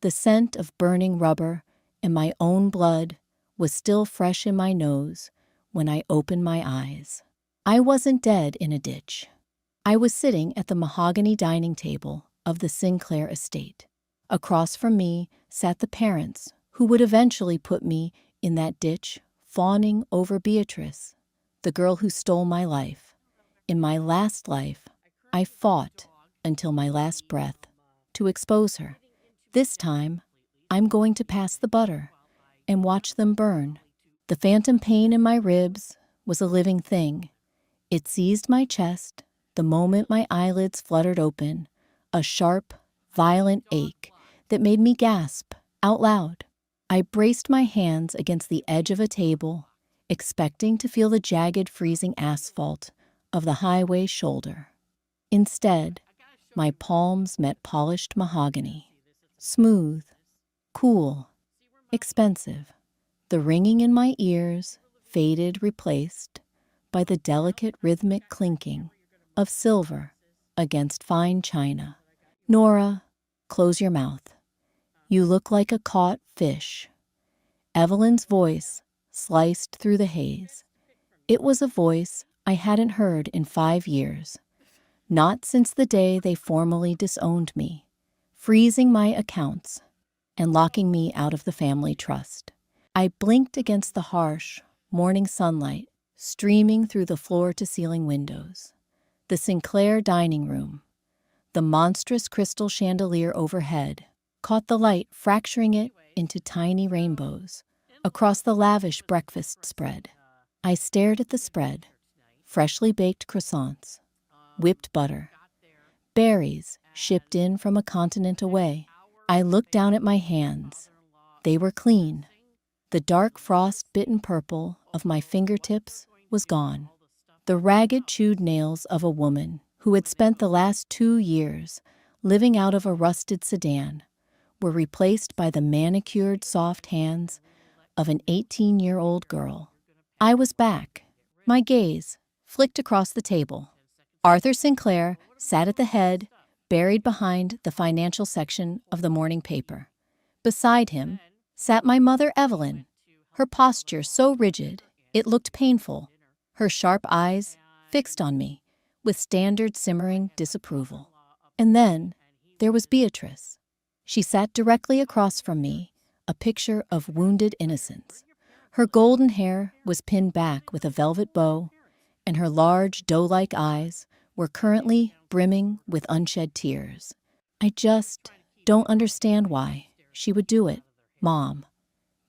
The scent of burning rubber and my own blood was still fresh in my nose when I opened my eyes. I wasn't dead in a ditch. I was sitting at the mahogany dining table of the Sinclair estate. Across from me sat the parents who would eventually put me in that ditch, fawning over Beatrice, the girl who stole my life. In my last life, I fought until my last breath to expose her. This time, I'm going to pass the butter and watch them burn. The phantom pain in my ribs was a living thing. It seized my chest the moment my eyelids fluttered open, a sharp, violent ache that made me gasp out loud. I braced my hands against the edge of a table, expecting to feel the jagged, freezing asphalt of the highway shoulder. Instead, my palms met polished mahogany. Smooth, cool, expensive. The ringing in my ears faded, replaced by the delicate rhythmic clinking of silver against fine china. Nora, close your mouth. You look like a caught fish. Evelyn's voice sliced through the haze. It was a voice I hadn't heard in 5 years, not since the day they formally disowned me, freezing my accounts and locking me out of the family trust. I blinked against the harsh, morning sunlight streaming through the floor-to-ceiling windows. The Sinclair dining room, the monstrous crystal chandelier overhead, caught the light, fracturing it into tiny rainbows across the lavish breakfast spread. I stared at the spread, freshly baked croissants, whipped butter, berries shipped in from a continent away. I looked down at my hands. They were clean. The dark frost-bitten purple of my fingertips was gone. The ragged, chewed nails of a woman who had spent the last 2 years living out of a rusted sedan were replaced by the manicured, soft hands of an 18-year-old girl. I was back. My gaze flicked across the table. Arthur Sinclair sat at the head, buried behind the financial section of the morning paper. Beside him sat my mother, Evelyn, her posture so rigid it looked painful, her sharp eyes fixed on me with standard simmering disapproval. And then there was Beatrice. She sat directly across from me, a picture of wounded innocence. Her golden hair was pinned back with a velvet bow, and her large, doe-like eyes were currently brimming with unshed tears. I just don't understand why she would do it, Mom,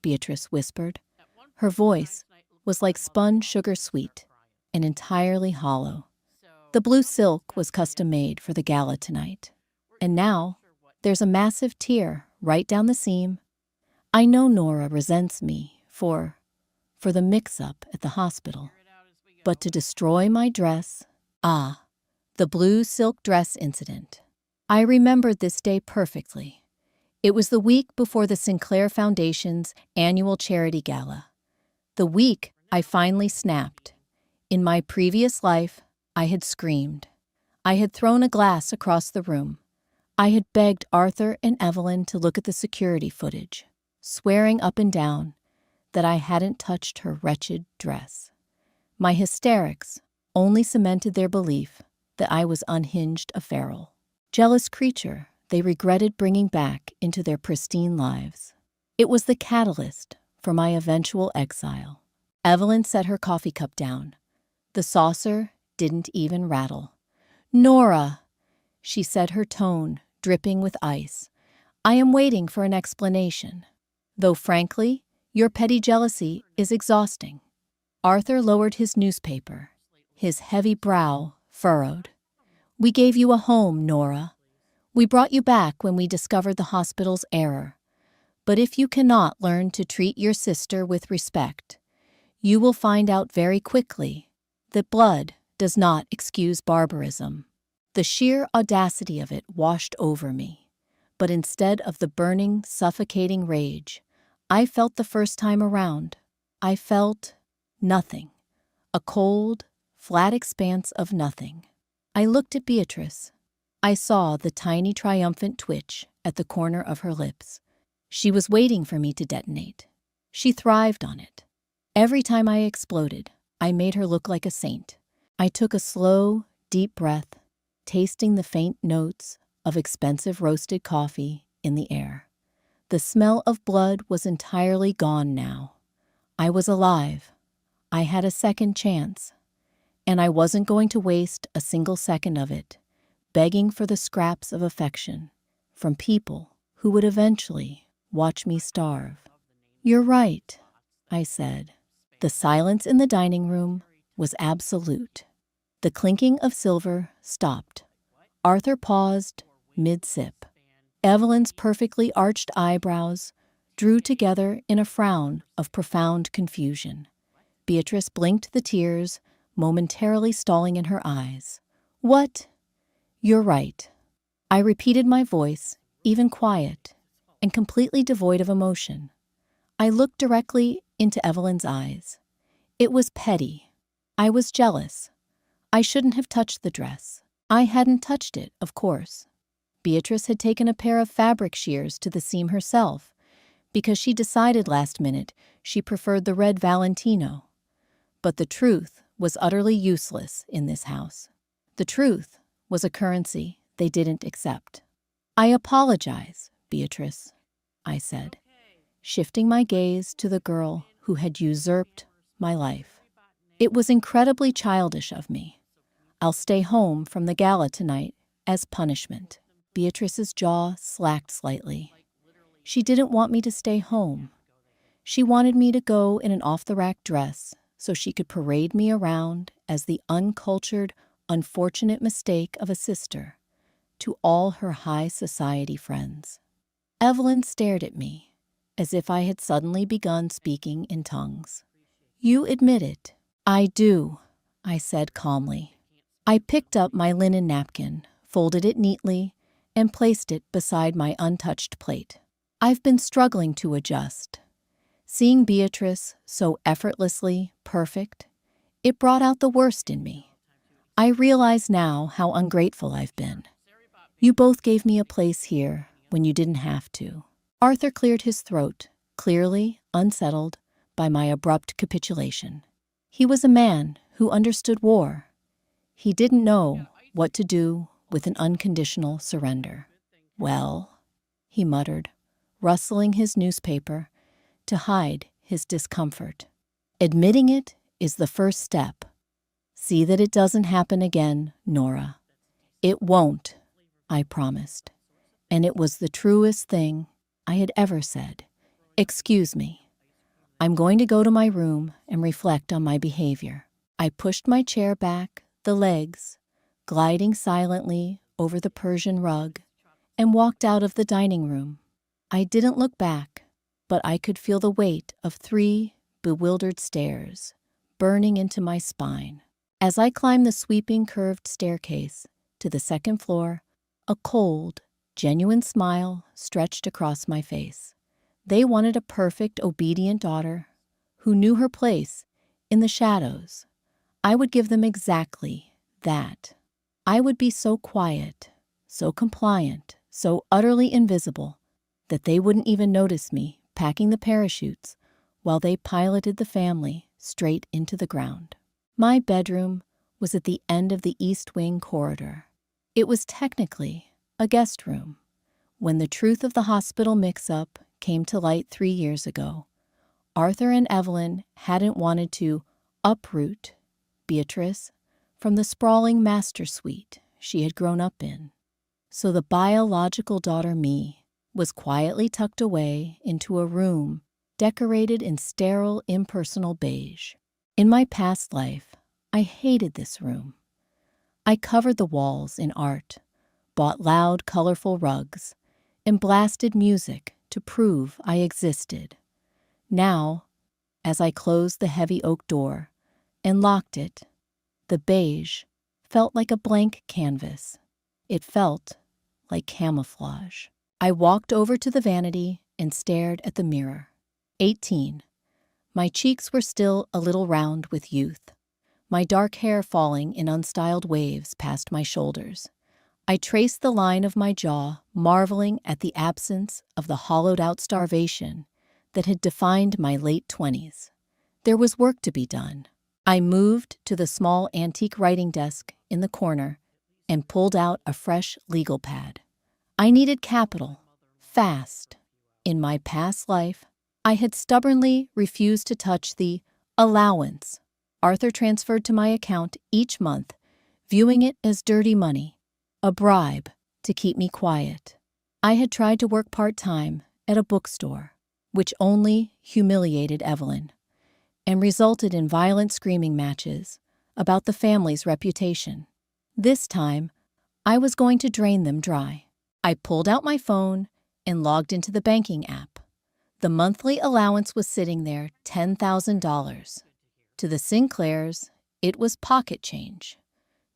Beatrice whispered. Her voice was like spun sugar sweet and entirely hollow. The blue silk was custom-made for the gala tonight, and now there's a massive tear right down the seam. I know Nora resents me for the mix-up at the hospital, but to destroy my dress, the blue silk dress incident. I remembered this day perfectly. It was the week before the Sinclair Foundation's annual charity gala. The week I finally snapped. In my previous life, I had screamed. I had thrown a glass across the room. I had begged Arthur and Evelyn to look at the security footage, swearing up and down that I hadn't touched her wretched dress. My hysterics only cemented their belief that I was unhinged, a feral, jealous creature they regretted bringing back into their pristine lives. It was the catalyst for my eventual exile. Evelyn set her coffee cup down. The saucer didn't even rattle. "Nora," she said, her tone dripping with ice, "I am waiting for an explanation. Though frankly, your petty jealousy is exhausting." Arthur lowered his newspaper, his heavy brow furrowed. "We gave you a home, Nora. We brought you back when we discovered the hospital's error. But if you cannot learn to treat your sister with respect, you will find out very quickly that blood does not excuse barbarism." The sheer audacity of it washed over me. But instead of the burning, suffocating rage I felt the first time around, I felt nothing. A cold, flat expanse of nothing. I looked at Beatrice. I saw the tiny triumphant twitch at the corner of her lips. She was waiting for me to detonate. She thrived on it. Every time I exploded, I made her look like a saint. I took a slow, deep breath, tasting the faint notes of expensive roasted coffee in the air. The smell of blood was entirely gone now. I was alive. I had a second chance. And I wasn't going to waste a single second of it, begging for the scraps of affection from people who would eventually watch me starve. "You're right," I said. The silence in the dining room was absolute. The clinking of silver stopped. Arthur paused mid-sip. Evelyn's perfectly arched eyebrows drew together in a frown of profound confusion. Beatrice blinked the tears momentarily stalling in her eyes. "What?" "You're right." I repeated, my voice, even quiet, and completely devoid of emotion. I looked directly into Evelyn's eyes. It was petty. I was jealous. I shouldn't have touched the dress. I hadn't touched it, of course. Beatrice had taken a pair of fabric shears to the seam herself, because she decided last minute she preferred the red Valentino. But the truth was utterly useless in this house. The truth was a currency they didn't accept. "I apologize, Beatrice," I said, shifting my gaze to the girl who had usurped my life. "It was incredibly childish of me. I'll stay home from the gala tonight as punishment." Beatrice's jaw slacked slightly. She didn't want me to stay home. She wanted me to go in an off-the-rack dress so she could parade me around as the uncultured, unfortunate mistake of a sister to all her high society friends. Evelyn stared at me as if I had suddenly begun speaking in tongues. "You admit it." "I do," I said calmly. I picked up my linen napkin, folded it neatly, and placed it beside my untouched plate. I've been struggling to adjust. Seeing Beatrice so effortlessly perfect, it brought out the worst in me. I realize now how ungrateful I've been. You both gave me a place here when you didn't have to. Arthur cleared his throat, clearly unsettled by my abrupt capitulation. He was a man who understood war. He didn't know what to do with an unconditional surrender. "Well," he muttered, rustling his newspaper to hide his discomfort. "Admitting it is the first step. See that it doesn't happen again, Nora." "It won't," I promised, and it was the truest thing I had ever said. "Excuse me. I'm going to go to my room and reflect on my behavior." I pushed my chair back, the legs gliding silently over the Persian rug, and walked out of the dining room. I didn't look back, but I could feel the weight of 3 bewildered stares burning into my spine. As I climbed the sweeping curved staircase to the second floor, a cold, genuine smile stretched across my face. They wanted a perfect, obedient daughter who knew her place in the shadows. I would give them exactly that. I would be so quiet, so compliant, so utterly invisible that they wouldn't even notice me packing the parachutes while they piloted the family straight into the ground. My bedroom was at the end of the East Wing corridor. It was technically a guest room. When the truth of the hospital mix-up came to light 3 years ago, Arthur and Evelyn hadn't wanted to uproot Beatrice from the sprawling master suite she had grown up in. So the biological daughter me was quietly tucked away into a room decorated in sterile, impersonal beige. In my past life, I hated this room. I covered the walls in art, bought loud, colorful rugs, and blasted music to prove I existed. Now, as I closed the heavy oak door and locked it, the beige felt like a blank canvas. It felt like camouflage. I walked over to the vanity and stared at the mirror. 18. My cheeks were still a little round with youth, my dark hair falling in unstyled waves past my shoulders. I traced the line of my jaw, marveling at the absence of the hollowed-out starvation that had defined my late 20s. There was work to be done. I moved to the small antique writing desk in the corner and pulled out a fresh legal pad. I needed capital, fast. In my past life, I had stubbornly refused to touch the allowance Arthur transferred to my account each month, viewing it as dirty money, a bribe to keep me quiet. I had tried to work part-time at a bookstore, which only humiliated Evelyn, and resulted in violent screaming matches about the family's reputation. This time, I was going to drain them dry. I pulled out my phone and logged into the banking app. The monthly allowance was sitting there, $10,000. To the Sinclairs, it was pocket change.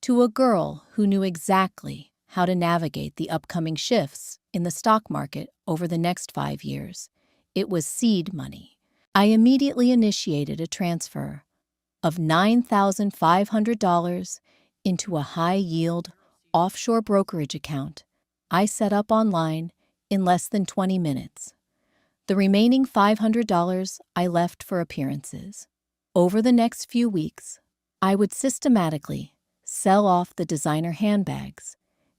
To a girl who knew exactly how to navigate the upcoming shifts in the stock market over the next 5 years, it was seed money. I immediately initiated a transfer of $9,500 into a high-yield offshore brokerage account I set up online in less than 20 minutes. The remaining $500 I left for appearances. Over the next few weeks, I would systematically sell off the designer handbags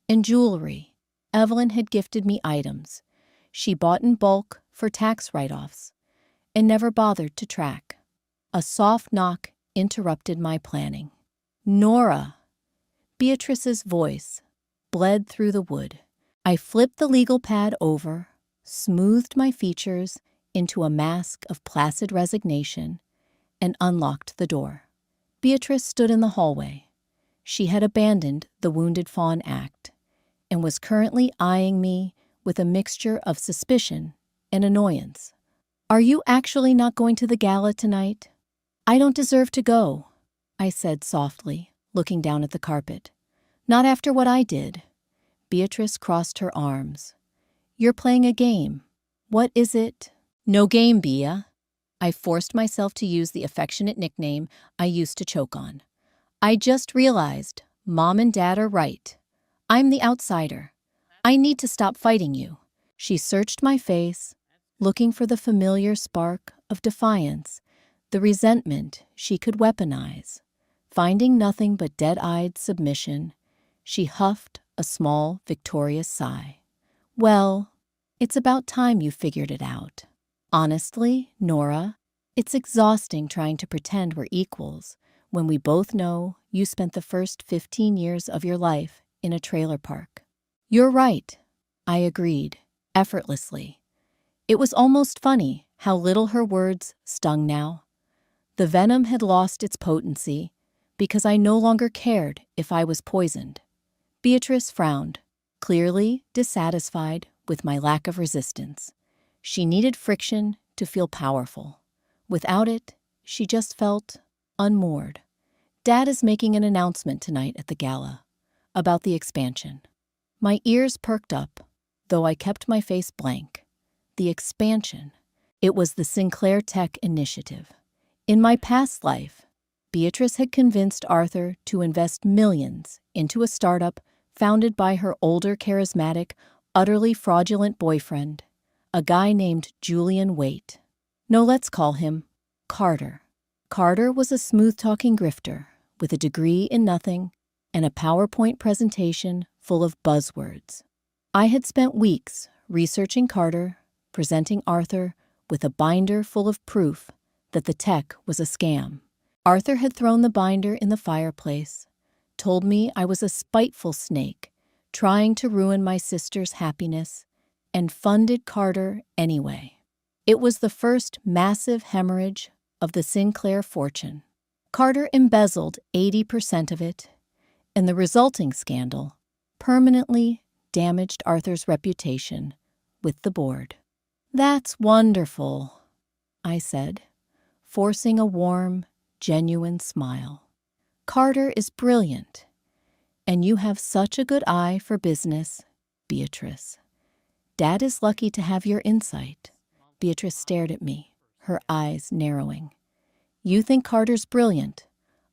and jewelry. Evelyn had gifted me items she bought in bulk for tax write-offs and never bothered to track. A soft knock interrupted my planning. "Nora!" Beatrice's voice bled through the wood. I flipped the legal pad over, smoothed my features into a mask of placid resignation, and unlocked the door. Beatrice stood in the hallway. She had abandoned the wounded fawn act and was currently eyeing me with a mixture of suspicion and annoyance. "Are you actually not going to the gala tonight?" "I don't deserve to go," I said softly, looking down at the carpet. "Not after what I did." Beatrice crossed her arms. "You're playing a game. What is it?" "No game, Bea." I forced myself to use the affectionate nickname I used to choke on. "I just realized Mom and Dad are right. I'm the outsider. I need to stop fighting you." She searched my face, looking for the familiar spark of defiance, the resentment she could weaponize. Finding nothing but dead-eyed submission, she huffed a small, victorious sigh. "Well, it's about time you figured it out. Honestly, Nora, it's exhausting trying to pretend we're equals when we both know you spent the first 15 years of your life in a trailer park." "You're right," I agreed, effortlessly. It was almost funny how little her words stung now. The venom had lost its potency because I no longer cared if I was poisoned. Beatrice frowned, clearly dissatisfied with my lack of resistance. She needed friction to feel powerful. Without it, she just felt unmoored. "Dad is making an announcement tonight at the gala about the expansion." My ears perked up, though I kept my face blank. The expansion. It was the Sinclair Tech Initiative. In my past life, Beatrice had convinced Arthur to invest millions into a startup founded by her older, charismatic, utterly fraudulent boyfriend, a guy named Julian Waite. No, let's call him Carter. Carter was a smooth-talking grifter with a degree in nothing and a PowerPoint presentation full of buzzwords. I had spent weeks researching Carter, presenting Arthur with a binder full of proof that the tech was a scam. Arthur had thrown the binder in the fireplace, told me I was a spiteful snake trying to ruin my sister's happiness, and funded Carter anyway. It was the first massive hemorrhage of the Sinclair fortune. Carter embezzled 80% of it, and the resulting scandal permanently damaged Arthur's reputation with the board. "That's wonderful," I said, forcing a warm, genuine smile. "Carter is brilliant, and you have such a good eye for business, Beatrice. Dad is lucky to have your insight." Beatrice stared at me, her eyes narrowing. "You think Carter's brilliant?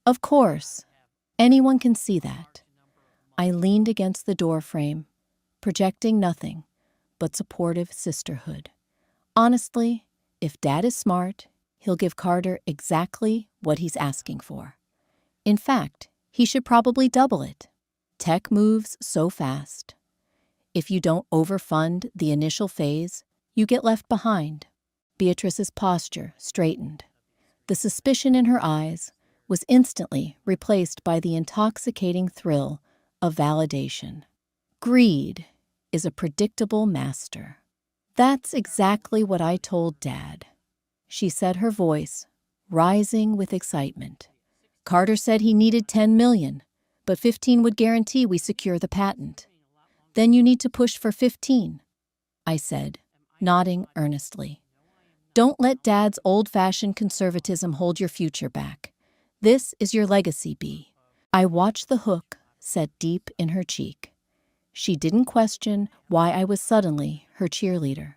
Of course. Anyone can see that. I leaned against the doorframe, projecting nothing but supportive sisterhood. Honestly, if Dad is smart, he'll give Carter exactly what he's asking for. In fact, he should probably double it. Tech moves so fast. If you don't overfund the initial phase, you get left behind. Beatrice's posture straightened. The suspicion in her eyes was instantly replaced by the intoxicating thrill of validation. Greed is a predictable master. That's exactly what I told Dad, she said, her voice rising with excitement. Carter said he needed 10 million, but 15 would guarantee we secure the patent. Then you need to push for 15, I said, nodding earnestly. Don't let Dad's old-fashioned conservatism hold your future back. This is your legacy, B. I watched the hook set deep in her cheek. She didn't question why I was suddenly her cheerleader.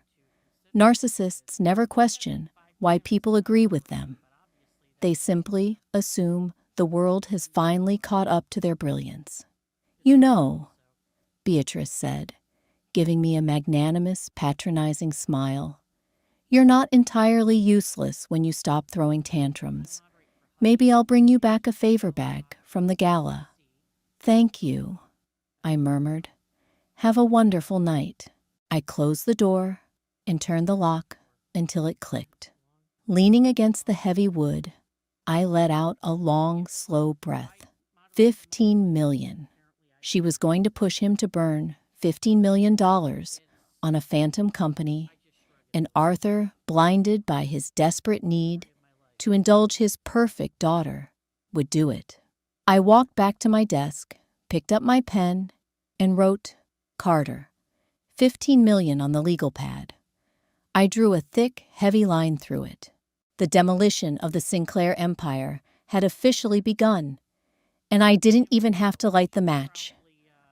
Narcissists never question why people agree with them. They simply assume the world has finally caught up to their brilliance. You know, Beatrice said, giving me a magnanimous, patronizing smile. You're not entirely useless when you stop throwing tantrums. Maybe I'll bring you back a favor bag from the gala. Thank you, I murmured. Have a wonderful night. I closed the door and turned the lock until it clicked. Leaning against the heavy wood, I let out a long, slow breath. 15 million. She was going to push him to burn $15 million on a phantom company, and Arthur, blinded by his desperate need to indulge his perfect daughter, would do it. I walked back to my desk, picked up my pen, and wrote, Carter, 15 million on the legal pad. I drew a thick, heavy line through it. The demolition of the Sinclair empire had officially begun, and I didn't even have to light the match.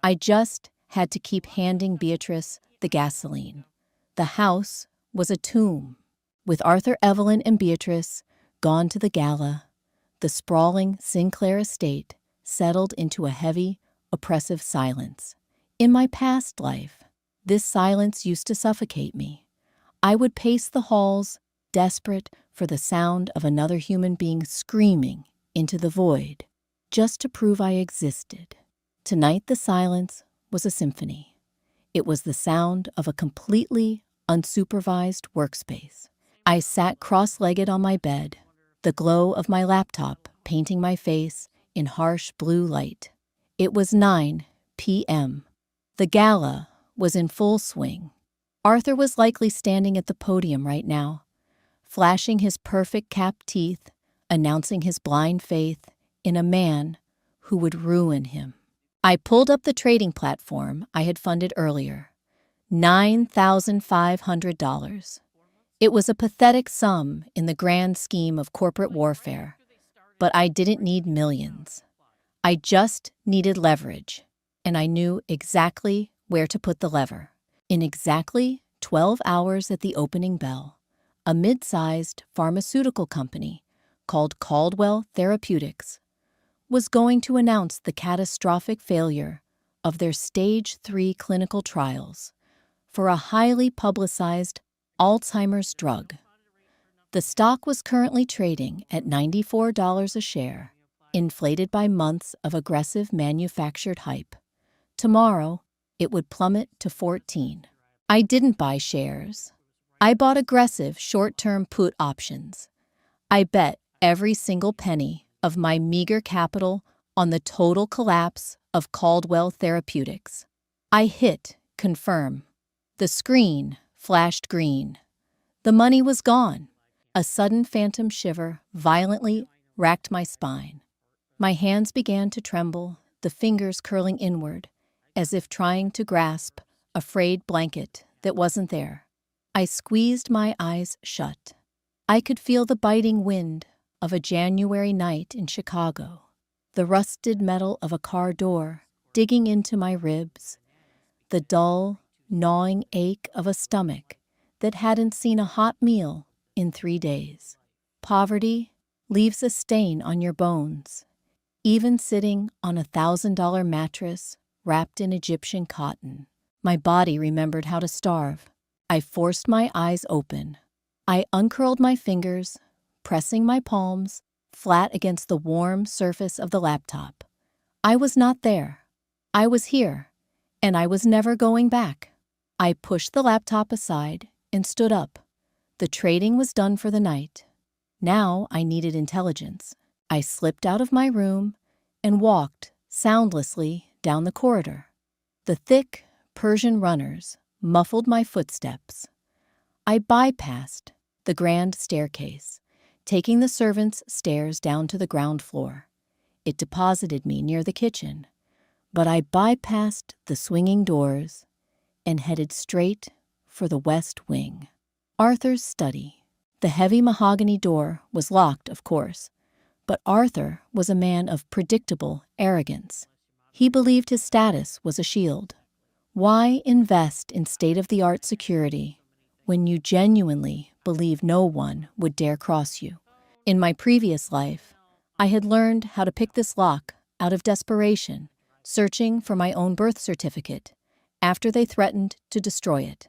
I just had to keep handing Beatrice the gasoline. The house was a tomb. With Arthur, Evelyn, and Beatrice gone to the gala, the sprawling Sinclair estate settled into a heavy, oppressive silence. In my past life, this silence used to suffocate me. I would pace the halls, desperate for the sound of another human being screaming into the void, just to prove I existed. Tonight the silence was a symphony. It was the sound of a completely unsupervised workspace. I sat cross-legged on my bed, the glow of my laptop painting my face in harsh blue light. It was 9 p.m. The gala was in full swing. Arthur was likely standing at the podium right now, flashing his perfect capped teeth, announcing his blind faith in a man who would ruin him. I pulled up the trading platform I had funded earlier. $9,500. It was a pathetic sum in the grand scheme of corporate warfare, but I didn't need millions. I just needed leverage, and I knew exactly where to put the lever. In exactly 12 hours at the opening bell, a mid-sized pharmaceutical company called Caldwell Therapeutics was going to announce the catastrophic failure of their Stage 3 clinical trials for a highly publicized Alzheimer's drug. The stock was currently trading at $94 a share, inflated by months of aggressive manufactured hype. Tomorrow, it would plummet to 14. I didn't buy shares. I bought aggressive short-term put options. I bet every single penny of my meager capital on the total collapse of Caldwell Therapeutics. I hit confirm. The screen flashed green. The money was gone. A sudden phantom shiver violently racked my spine. My hands began to tremble, the fingers curling inward, as if trying to grasp a frayed blanket that wasn't there. I squeezed my eyes shut. I could feel the biting wind of a January night in Chicago, the rusted metal of a car door digging into my ribs, the dull, gnawing ache of a stomach that hadn't seen a hot meal in 3 days. Poverty leaves a stain on your bones, even sitting on $1,000 mattress wrapped in Egyptian cotton. My body remembered how to starve. I forced my eyes open. I uncurled my fingers, pressing my palms flat against the warm surface of the laptop. I was not there. I was here, and I was never going back. I pushed the laptop aside and stood up. The trading was done for the night. Now I needed intelligence. I slipped out of my room and walked soundlessly down the corridor. The thick Persian runners muffled my footsteps. I bypassed the grand staircase, taking the servants' stairs down to the ground floor. It deposited me near the kitchen, but I bypassed the swinging doors and headed straight for the west wing. Arthur's study. The heavy mahogany door was locked, of course, but Arthur was a man of predictable arrogance. He believed his status was a shield. Why invest in state-of-the-art security when you genuinely believe no one would dare cross you? In my previous life, I had learned how to pick this lock out of desperation, searching for my own birth certificate after they threatened to destroy it.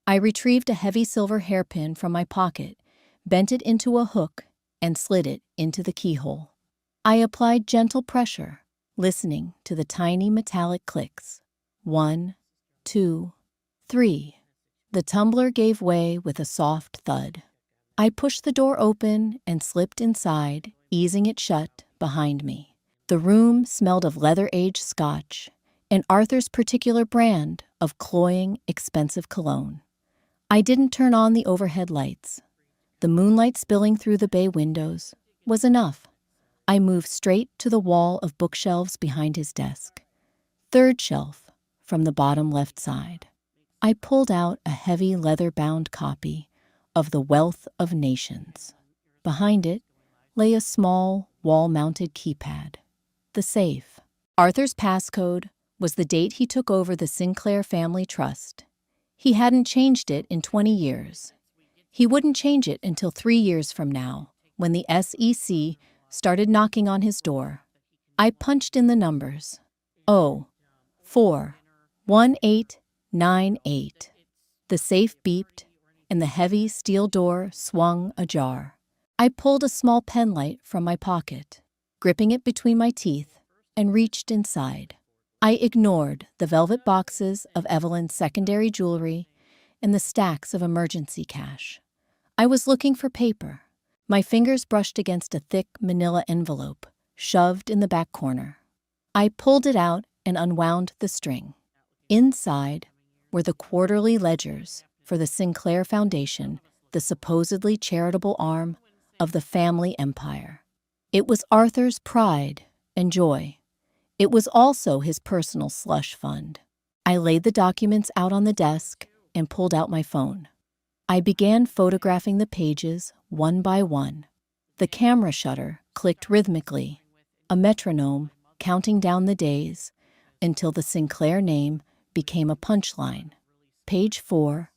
I retrieved a heavy silver hairpin from my pocket, bent it into a hook, and slid it into the keyhole. I applied gentle pressure, listening to the tiny metallic clicks. 1, 2, 3. The tumbler gave way with a soft thud. I pushed the door open and slipped inside, easing it shut behind me. The room smelled of leather-aged scotch and Arthur's particular brand of cloying, expensive cologne. I didn't turn on the overhead lights. The moonlight spilling through the bay windows was enough. I moved straight to the wall of bookshelves behind his desk. Third shelf from the bottom left side. I pulled out a heavy leather-bound copy of The Wealth of Nations. Behind it lay a small wall-mounted keypad. The safe. Arthur's passcode was the date he took over the Sinclair Family Trust. He hadn't changed it in 20 years. He wouldn't change it until 3 years from now, when the SEC started knocking on his door. I punched in the numbers. 41898. The safe beeped, and the heavy steel door swung ajar. I pulled a small penlight from my pocket, gripping it between my teeth, and reached inside. I ignored the velvet boxes of Evelyn's secondary jewelry and the stacks of emergency cash. I was looking for paper. My fingers brushed against a thick manila envelope, shoved in the back corner. I pulled it out and unwound the string. Inside were the quarterly ledgers for the Sinclair Foundation, the supposedly charitable arm of the family empire. It was Arthur's pride and joy. It was also his personal slush fund. I laid the documents out on the desk and pulled out my phone. I began photographing the pages one by one. The camera shutter clicked rhythmically, a metronome counting down the days until the Sinclair name became a punchline. Page 4,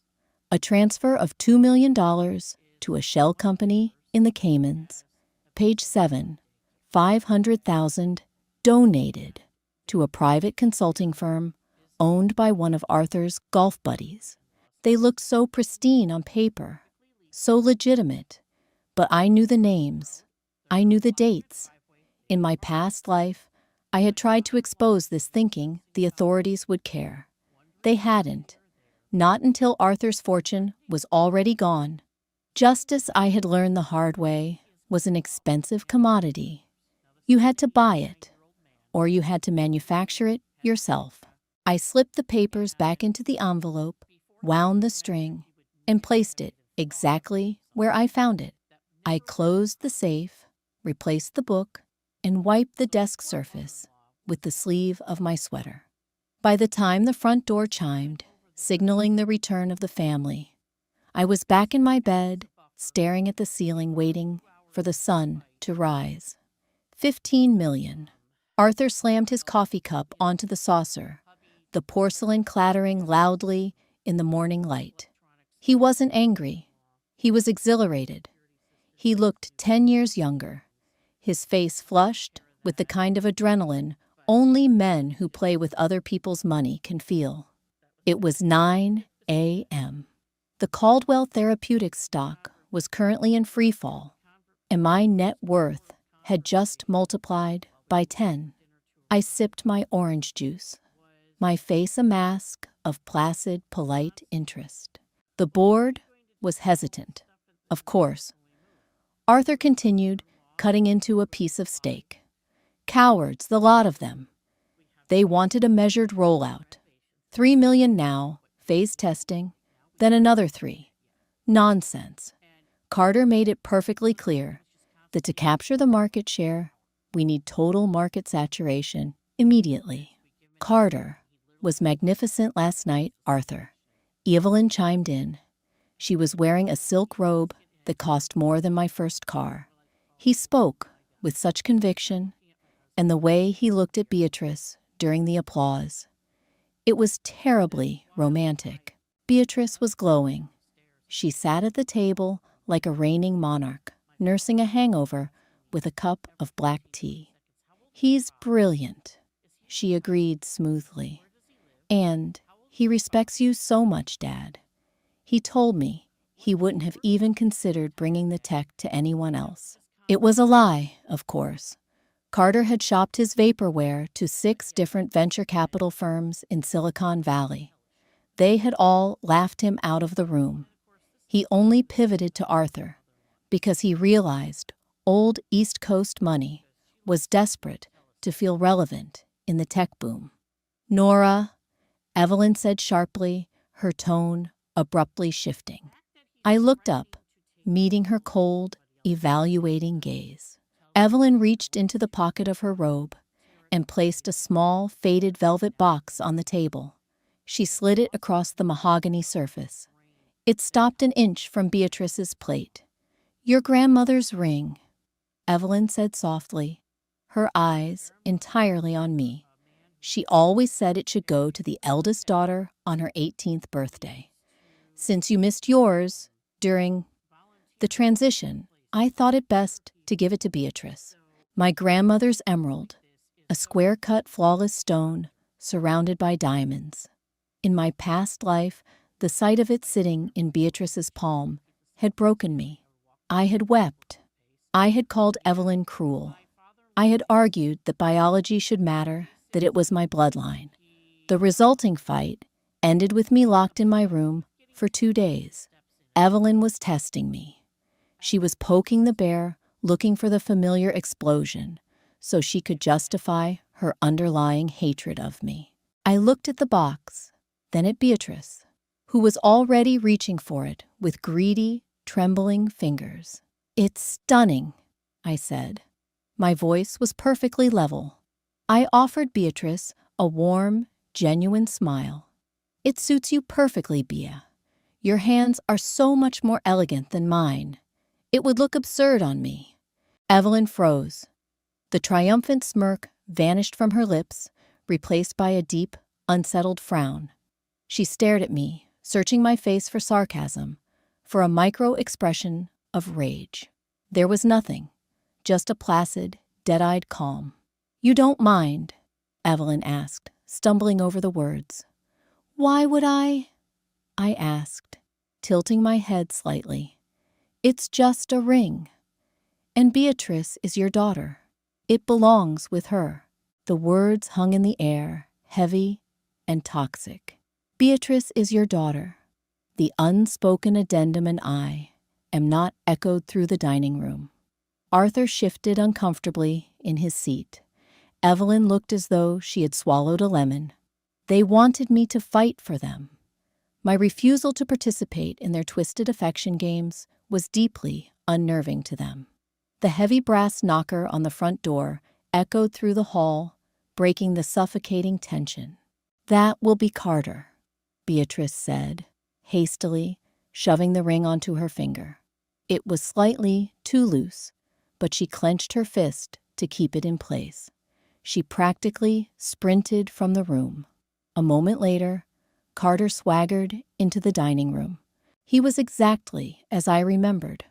a transfer of $2 million to a shell company in the Caymans. Page 7, $500,000 donated to a private consulting firm owned by one of Arthur's golf buddies. They looked so pristine on paper, so legitimate, but I knew the names. I knew the dates. In my past life, I had tried to expose this thinking the authorities would care. They hadn't. Not until Arthur's fortune was already gone. Justice, I had learned the hard way, was an expensive commodity. You had to buy it, or you had to manufacture it yourself. I slipped the papers back into the envelope, wound the string, and placed it exactly where I found it. I closed the safe, replaced the book, and wiped the desk surface with the sleeve of my sweater. By the time the front door chimed, signaling the return of the family, I was back in my bed, staring at the ceiling, waiting for the sun to rise. 15 million. Arthur slammed his coffee cup onto the saucer, the porcelain clattering loudly in the morning light. He wasn't angry. He was exhilarated. He looked 10 years younger, his face flushed with the kind of adrenaline only men who play with other people's money can feel. It was 9 a.m. The Caldwell Therapeutics stock was currently in free fall, and my net worth had just multiplied by 10. I sipped my orange juice, my face a mask of placid, polite interest. The board was hesitant. Of course. Arthur continued, cutting into a piece of steak. Cowards, the lot of them. They wanted a measured rollout. 3 million now, phase testing, then another 3. Nonsense. Carter made it perfectly clear that to capture the market share, we need total market saturation immediately. Carter was magnificent last night, Arthur. Evelyn chimed in. She was wearing a silk robe that cost more than my first car. He spoke with such conviction, and the way he looked at Beatrice during the applause. It was terribly romantic. Beatrice was glowing. She sat at the table like a reigning monarch, nursing a hangover with a cup of black tea. He's brilliant, she agreed smoothly. And he respects you so much, Dad. He told me he wouldn't have even considered bringing the tech to anyone else. It was a lie, of course. Carter had shopped his vaporware to 6 different venture capital firms in Silicon Valley. They had all laughed him out of the room. He only pivoted to Arthur because he realized old East Coast money was desperate to feel relevant in the tech boom. Nora, Evelyn said sharply, her tone abruptly shifting. I looked up, meeting her cold, evaluating gaze. Evelyn reached into the pocket of her robe and placed a small, faded velvet box on the table. She slid it across the mahogany surface. It stopped an inch from Beatrice's plate. Your grandmother's ring, Evelyn said softly, her eyes entirely on me. She always said it should go to the eldest daughter on her 18th birthday. Since you missed yours during the transition, I thought it best to give it to Beatrice. My grandmother's emerald, a square-cut, flawless stone surrounded by diamonds. In my past life, the sight of it sitting in Beatrice's palm had broken me. I had wept. I had called Evelyn cruel. I had argued that biology should matter, that it was my bloodline. The resulting fight ended with me locked in my room for 2 days. Evelyn was testing me. She was poking the bear, looking for the familiar explosion, so she could justify her underlying hatred of me. I looked at the box, then at Beatrice, who was already reaching for it with greedy, trembling fingers. It's stunning, I said. My voice was perfectly level. I offered Beatrice a warm, genuine smile. It suits you perfectly, Bea. Your hands are so much more elegant than mine. It would look absurd on me. Evelyn froze. The triumphant smirk vanished from her lips, replaced by a deep, unsettled frown. She stared at me, searching my face for sarcasm, for a micro-expression of rage. There was nothing, just a placid, dead-eyed calm. You don't mind? Evelyn asked, stumbling over the words. Why would I asked, tilting my head slightly. It's just a ring. And Beatrice is your daughter. It belongs with her. The words hung in the air, heavy and toxic. Beatrice is your daughter. The unspoken addendum and I am not echoed through the dining room. Arthur shifted uncomfortably in his seat. Evelyn looked as though she had swallowed a lemon. They wanted me to fight for them. My refusal to participate in their twisted affection games was deeply unnerving to them. The heavy brass knocker on the front door echoed through the hall, breaking the suffocating tension. That will be Carter, Beatrice said, hastily, shoving the ring onto her finger. It was slightly too loose, but she clenched her fist to keep it in place. She practically sprinted from the room. A moment later, Carter swaggered into the dining room. He was exactly as I remembered.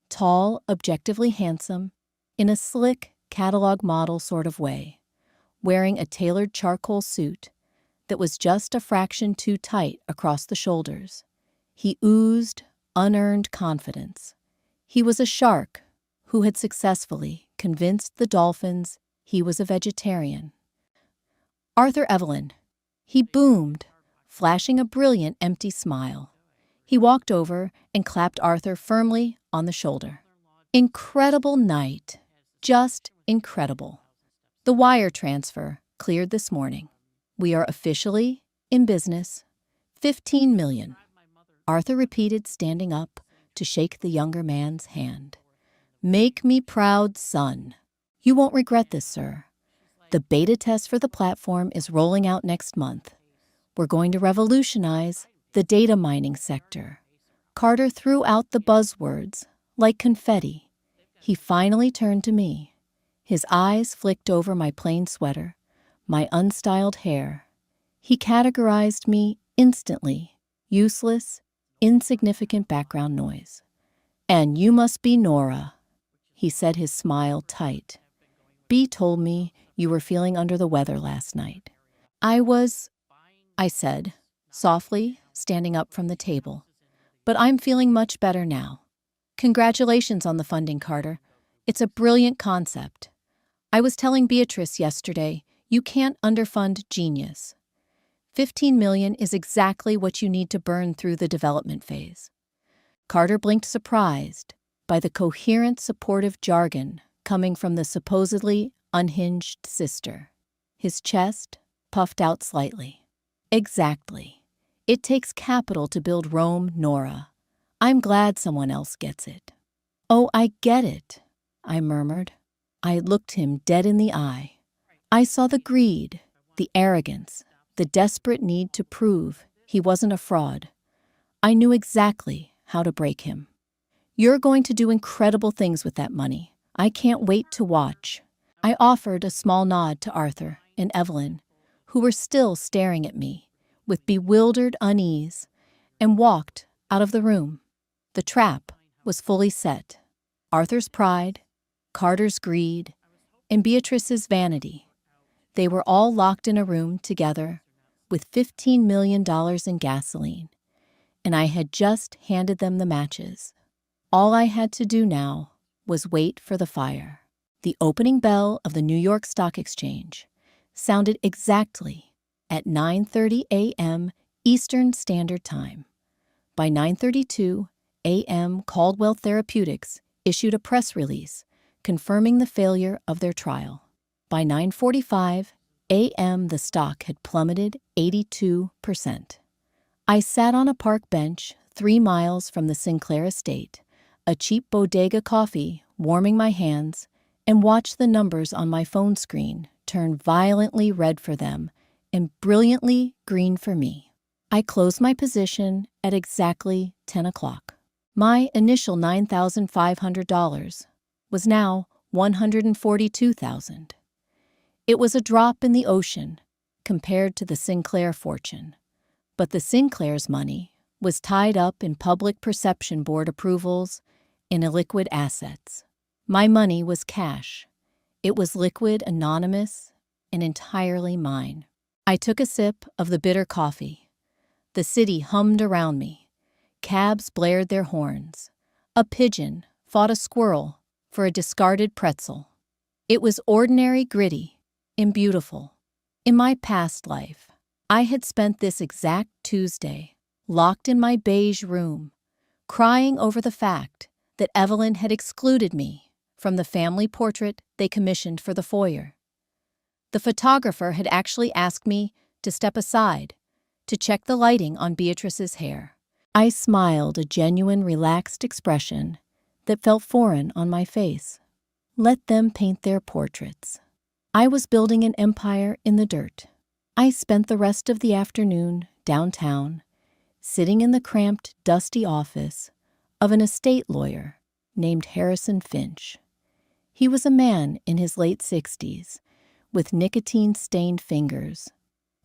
Tall, objectively handsome, in a slick, catalog model sort of way. wearing a tailored charcoal suit that was just a fraction too tight across the shoulders. He oozed unearned confidence. He was a shark who had successfully convinced the dolphins he was a vegetarian. "Arthur Evelyn," he boomed, flashing a brilliant empty smile. He walked over and clapped Arthur firmly on the shoulder. "Incredible night. Just incredible. The wire transfer cleared this morning. We are officially in business. 15 million. Arthur repeated, standing up to shake the younger man's hand. "Make me proud, son. You won't regret this, sir. The beta test for the platform is rolling out next month. We're going to revolutionize the data mining sector." Carter threw out the buzzwords like confetti. He finally turned to me. His eyes flicked over my plain sweater, my unstyled hair. He categorized me instantly: useless, insignificant background noise. "And you must be Nora." He said, his smile tight. "B told me you were feeling under the weather last night." I said, softly, standing up from the table. "But I'm feeling much better now. Congratulations on the funding, Carter. It's a brilliant concept. I was telling Beatrice yesterday, you can't underfund genius. 15 million is exactly what you need to burn through the development phase." Carter blinked, surprised by the coherent, supportive jargon coming from the supposedly unhinged sister. His chest puffed out slightly. "Exactly. It takes capital to build Rome, Nora. I'm glad someone else gets it." "Oh, I get it," I murmured. I looked him dead in the eye. I saw the greed, the arrogance, the desperate need to prove he wasn't a fraud. I knew exactly how to break him. "You're going to do incredible things with that money. I can't wait to watch." I offered a small nod to Arthur and Evelyn, who were still staring at me with bewildered unease, and walked out of the room. The trap was fully set. Arthur's pride, Carter's greed, and Beatrice's vanity. They were all locked in a room together with $15 million in gasoline, and I had just handed them the matches. All I had to do now was wait for the fire. The opening bell of the New York Stock Exchange sounded exactly at 9:30 a.m. Eastern Standard Time. By 9:32 a.m., Caldwell Therapeutics issued a press release confirming the failure of their trial. By 9:45 a.m., the stock had plummeted 82%. I sat on a park bench 3 miles from the Sinclair estate, a cheap bodega coffee warming my hands, and watched the numbers on my phone screen turn violently red for them and brilliantly green for me. I closed my position at exactly 10 o'clock. My initial $9,500 was now $142,000. It was a drop in the ocean compared to the Sinclair fortune, but the Sinclair's money was tied up in public perception board approvals and illiquid assets. My money was cash. It was liquid, anonymous, and entirely mine. I took a sip of the bitter coffee. The city hummed around me. Cabs blared their horns. A pigeon fought a squirrel for a discarded pretzel. It was ordinary, gritty, and beautiful. In my past life, I had spent this exact Tuesday locked in my beige room, crying over the fact that Evelyn had excluded me from the family portrait they commissioned for the foyer. The photographer had actually asked me to step aside to check the lighting on Beatrice's hair. I smiled, a genuine, relaxed expression that felt foreign on my face. Let them paint their portraits. I was building an empire in the dirt. I spent the rest of the afternoon downtown, sitting in the cramped, dusty office of an estate lawyer named Heiress Finch. He was a man in his late 60s, with nicotine-stained fingers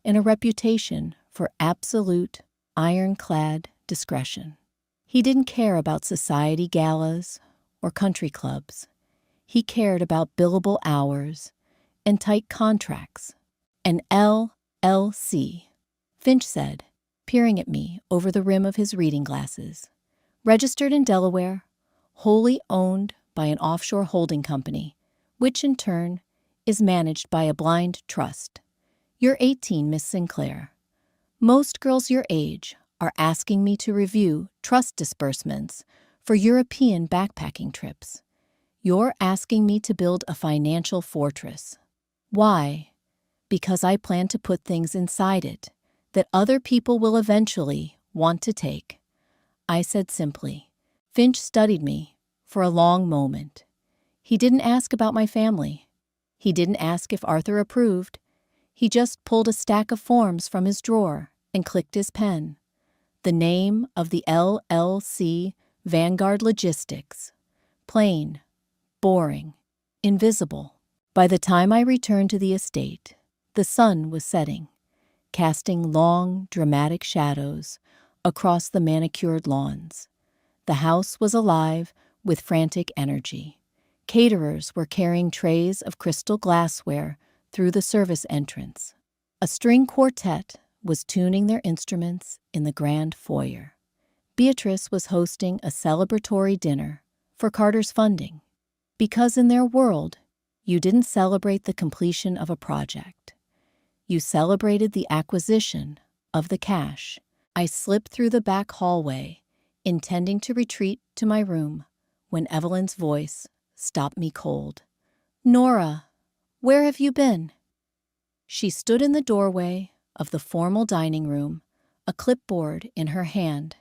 and a reputation for absolute, ironclad discretion. He didn't care about society galas or country clubs. He cared about billable hours and tight contracts. An LLC, Finch said, peering at me over the rim of his reading glasses. Registered in Delaware, wholly owned by an offshore holding company, which in turn is managed by a blind trust. You're 18, Miss Sinclair. Most girls your age are asking me to review trust disbursements for European backpacking trips. You're asking me to build a financial fortress. Why? Because I plan to put things inside it that other people will eventually want to take. I said simply. Finch studied me for a long moment. He didn't ask about my family. He didn't ask if Arthur approved. He just pulled a stack of forms from his drawer and clicked his pen. The name of the LLC, Vanguard Logistics. Plain, boring, invisible. By the time I returned to the estate, the sun was setting, casting long, dramatic shadows across the manicured lawns. The house was alive with frantic energy. Caterers were carrying trays of crystal glassware through the service entrance. A string quartet was tuning their instruments in the grand foyer. Beatrice was hosting a celebratory dinner for Carter's funding. Because in their world, you didn't celebrate the completion of a project. You celebrated the acquisition of the cash. I slipped through the back hallway, intending to retreat to my room, when Evelyn's voice stopped me cold. Nora, where have you been? She stood in the doorway of the formal dining room, a clipboard in her hand.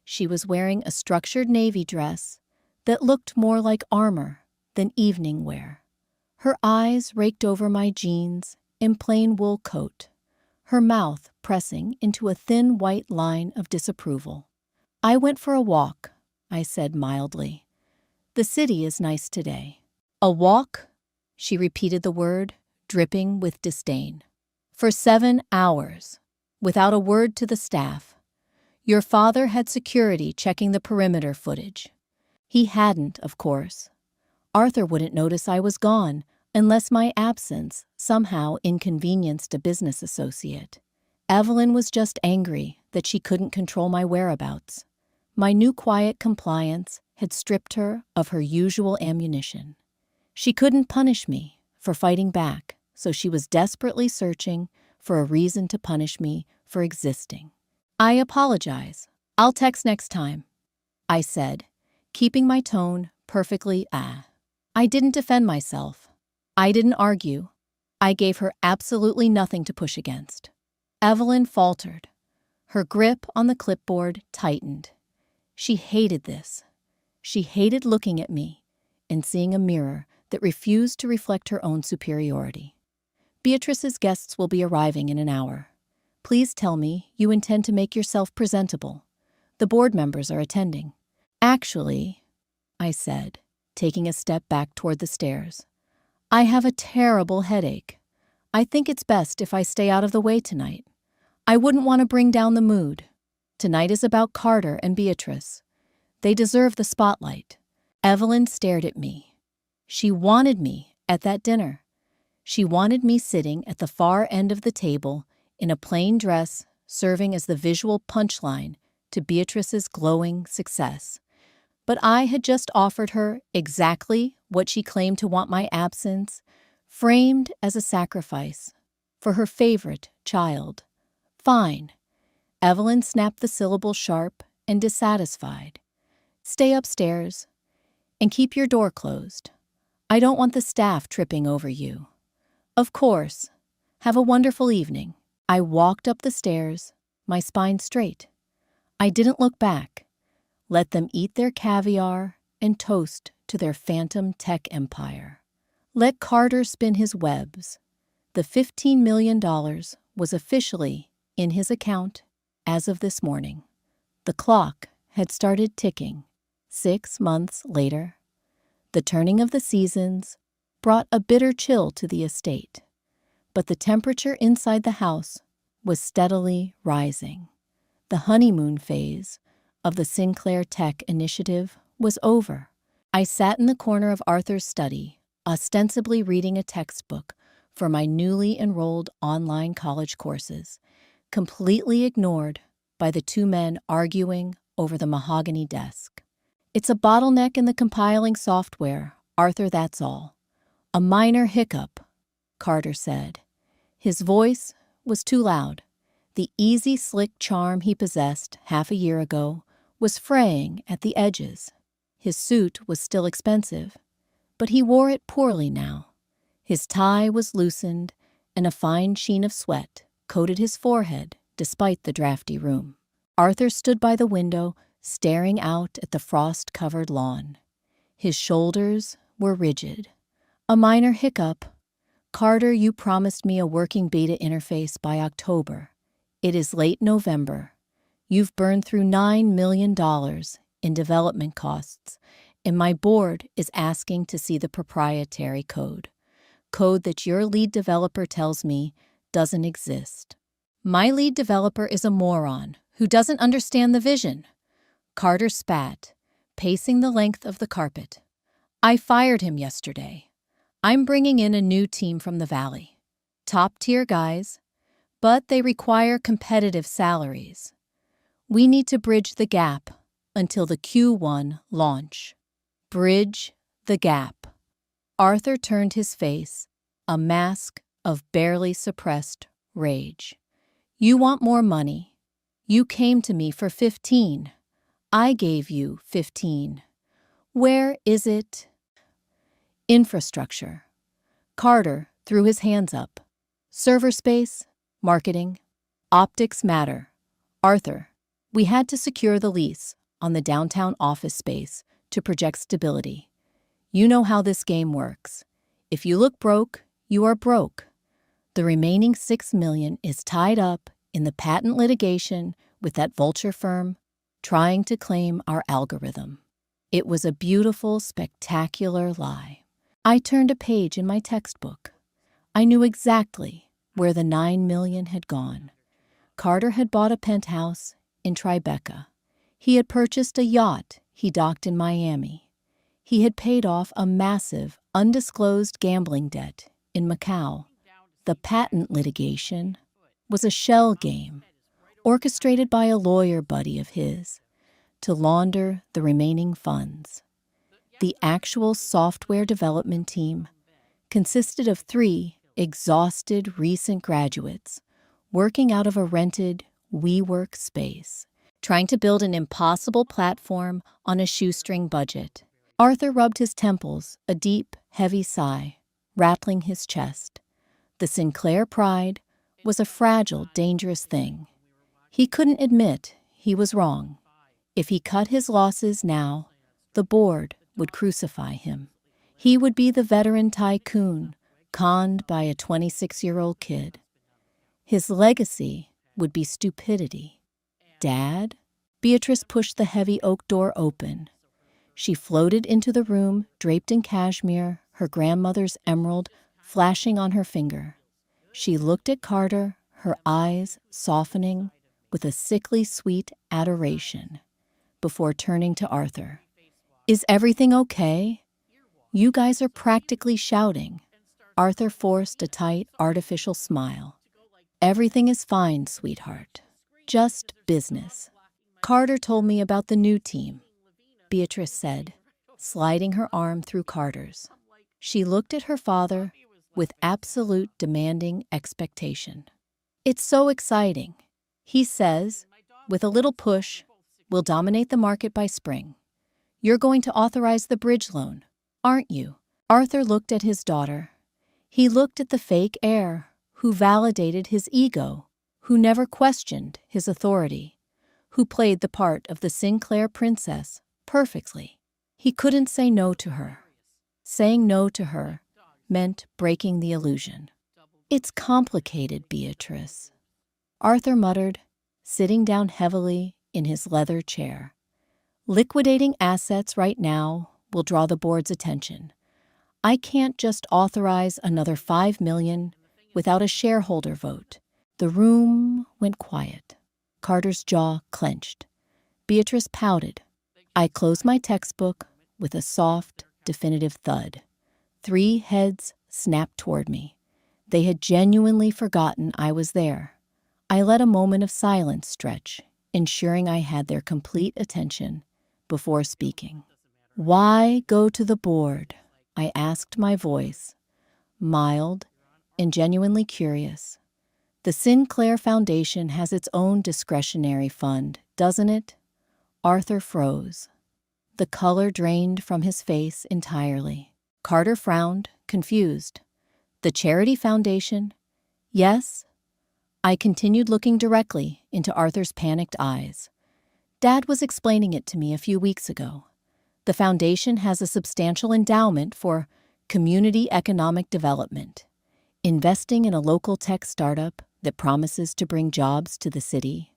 She was wearing a structured navy dress that looked more like armor than evening wear. Her eyes raked over my jeans and plain wool coat, her mouth pressing into a thin white line of disapproval. I went for a walk, I said mildly. The city is nice today. A walk? She repeated the word, dripping with disdain. For 7 hours, without a word to the staff. Your father had security checking the perimeter footage. He hadn't, of course. Arthur wouldn't notice I was gone unless my absence somehow inconvenienced a business associate. Evelyn was just angry that she couldn't control my whereabouts. My new quiet compliance had stripped her of her usual ammunition. She couldn't punish me for fighting back, so she was desperately searching for a reason to punish me for existing. I apologize. I'll text next time, I said, keeping my tone perfectly I didn't defend myself. I didn't argue. I gave her absolutely nothing to push against. Evelyn faltered. Her grip on the clipboard tightened. She hated this. She hated looking at me and seeing a mirror that refused to reflect her own superiority. Beatrice's guests will be arriving in an hour. Please tell me you intend to make yourself presentable. The board members are attending. Actually, I said, taking a step back toward the stairs, I have a terrible headache. I think it's best if I stay out of the way tonight. I wouldn't want to bring down the mood. Tonight is about Carter and Beatrice. They deserve the spotlight. Evelyn stared at me. She wanted me at that dinner. She wanted me sitting at the far end of the table in a plain dress, serving as the visual punchline to Beatrice's glowing success. But I had just offered her exactly what she claimed to want my absence, framed as a sacrifice for her favorite child. Fine. Evelyn snapped the syllable sharp and dissatisfied. Stay upstairs and keep your door closed. I don't want the staff tripping over you. Of course. Have a wonderful evening. I walked up the stairs, my spine straight. I didn't look back. Let them eat their caviar and toast to their phantom tech empire. Let Carter spin his webs. The $15 million was officially in his account as of this morning. The clock had started ticking. 6 months later, the turning of the seasons brought a bitter chill to the estate, but the temperature inside the house was steadily rising. The honeymoon phase of the Sinclair Tech initiative was over. I sat in the corner of Arthur's study, ostensibly reading a textbook for my newly enrolled online college courses, completely ignored by the two men arguing over the mahogany desk. It's a bottleneck in the compiling software, Arthur, that's all. A minor hiccup, Carter said. His voice was too loud. The easy, slick charm he possessed half a year ago was fraying at the edges. His suit was still expensive, but he wore it poorly now. His tie was loosened, and a fine sheen of sweat coated his forehead despite the drafty room. Arthur stood by the window, staring out at the frost-covered lawn. His shoulders were rigid. A minor hiccup. Carter, you promised me a working beta interface by October. It is late November. You've burned through $9 million in development costs, and my board is asking to see the proprietary code. Code that your lead developer tells me doesn't exist. My lead developer is a moron who doesn't understand the vision. Carter spat, pacing the length of the carpet. I fired him yesterday. I'm bringing in a new team from the Valley. Top-tier guys, but they require competitive salaries. We need to bridge the gap until the Q1 launch. Bridge the gap. Arthur turned his face, a mask of barely suppressed rage. You want more money. You came to me for 15. I gave you 15. Where is it? Infrastructure. Carter threw his hands up. Server space, marketing, optics matter. Arthur, we had to secure the lease on the downtown office space to project stability. You know how this game works. If you look broke, you are broke. The remaining $6 million is tied up in the patent litigation with that vulture firm trying to claim our algorithm. It was a beautiful, spectacular lie. I turned a page in my textbook. I knew exactly where the $9 million had gone. Carter had bought a penthouse in Tribeca. He had purchased a yacht he docked in Miami. He had paid off a massive, undisclosed gambling debt in Macau. The patent litigation was a shell game, orchestrated by a lawyer buddy of his, to launder the remaining funds. The actual software development team consisted of 3 exhausted recent graduates working out of a rented WeWork space, trying to build an impossible platform on a shoestring budget. Arthur rubbed his temples, a deep, heavy sigh, rattling his chest. The Sinclair pride was a fragile, dangerous thing. He couldn't admit he was wrong. If he cut his losses now, the board would crucify him. He would be the veteran tycoon, conned by a 26-year-old kid. His legacy would be stupidity. Dad? Beatrice pushed the heavy oak door open. She floated into the room, draped in cashmere, her grandmother's emerald flashing on her finger. She looked at Carter, her eyes softening with a sickly sweet adoration, before turning to Arthur. Is everything okay? You guys are practically shouting. Arthur forced a tight, artificial smile. Everything is fine, sweetheart. Just business. Carter told me about the new team, Beatrice said, sliding her arm through Carter's. She looked at her father with absolute demanding expectation. It's so exciting. He says, with a little push, we'll dominate the market by spring. You're going to authorize the bridge loan, aren't you? Arthur looked at his daughter. He looked at the fake heir, who validated his ego, who never questioned his authority, who played the part of the Sinclair princess perfectly. He couldn't say no to her. Saying no to her meant breaking the illusion. It's complicated, Beatrice. Arthur muttered, sitting down heavily in his leather chair. Liquidating assets right now will draw the board's attention. I can't just authorize another $5 million without a shareholder vote. The room went quiet. Carter's jaw clenched. Beatrice pouted. I closed my textbook with a soft, definitive thud. 3 heads snapped toward me. They had genuinely forgotten I was there. I let a moment of silence stretch, ensuring I had their complete attention before speaking. "Why go to the board?" I asked, my voice mild and genuinely curious. "The Sinclair Foundation has its own discretionary fund, doesn't it?" Arthur froze. The color drained from his face entirely. Carter frowned, confused. "The Charity Foundation?" "Yes." I continued, looking directly into Arthur's panicked eyes. "Dad was explaining it to me a few weeks ago. The foundation has a substantial endowment for community economic development, investing in a local tech startup that promises to bring jobs to the city.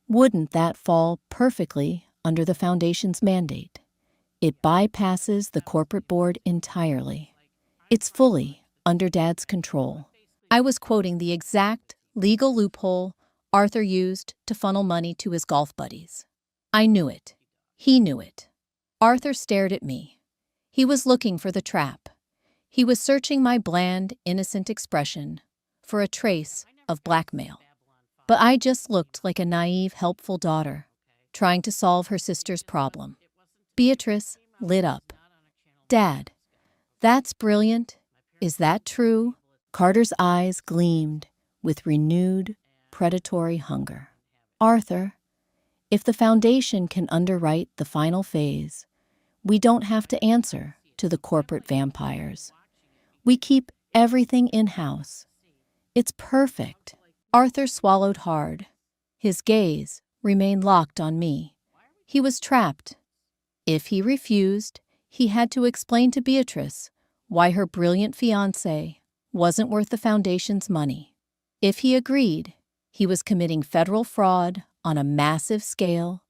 Wouldn't that fall perfectly under the foundation's mandate? It bypasses the corporate board entirely. It's fully under Dad's control." I was quoting the exact legal loophole Arthur used to funnel money to his golf buddies. I knew it. He knew it. Arthur stared at me. He was looking for the trap. He was searching my bland, innocent expression for a trace of blackmail. But I just looked like a naive, helpful daughter, trying to solve her sister's problem. Beatrice lit up. "Dad, that's brilliant. Is that true?" Carter's eyes gleamed with renewed, predatory hunger. "Arthur, if the foundation can underwrite the final phase, we don't have to answer to the corporate vampires. We keep everything in-house. It's perfect." Arthur swallowed hard. His gaze remained locked on me. He was trapped. If he refused, he had to explain to Beatrice why her brilliant fiancé wasn't worth the foundation's money. If he agreed, he was committing federal fraud on a massive scale,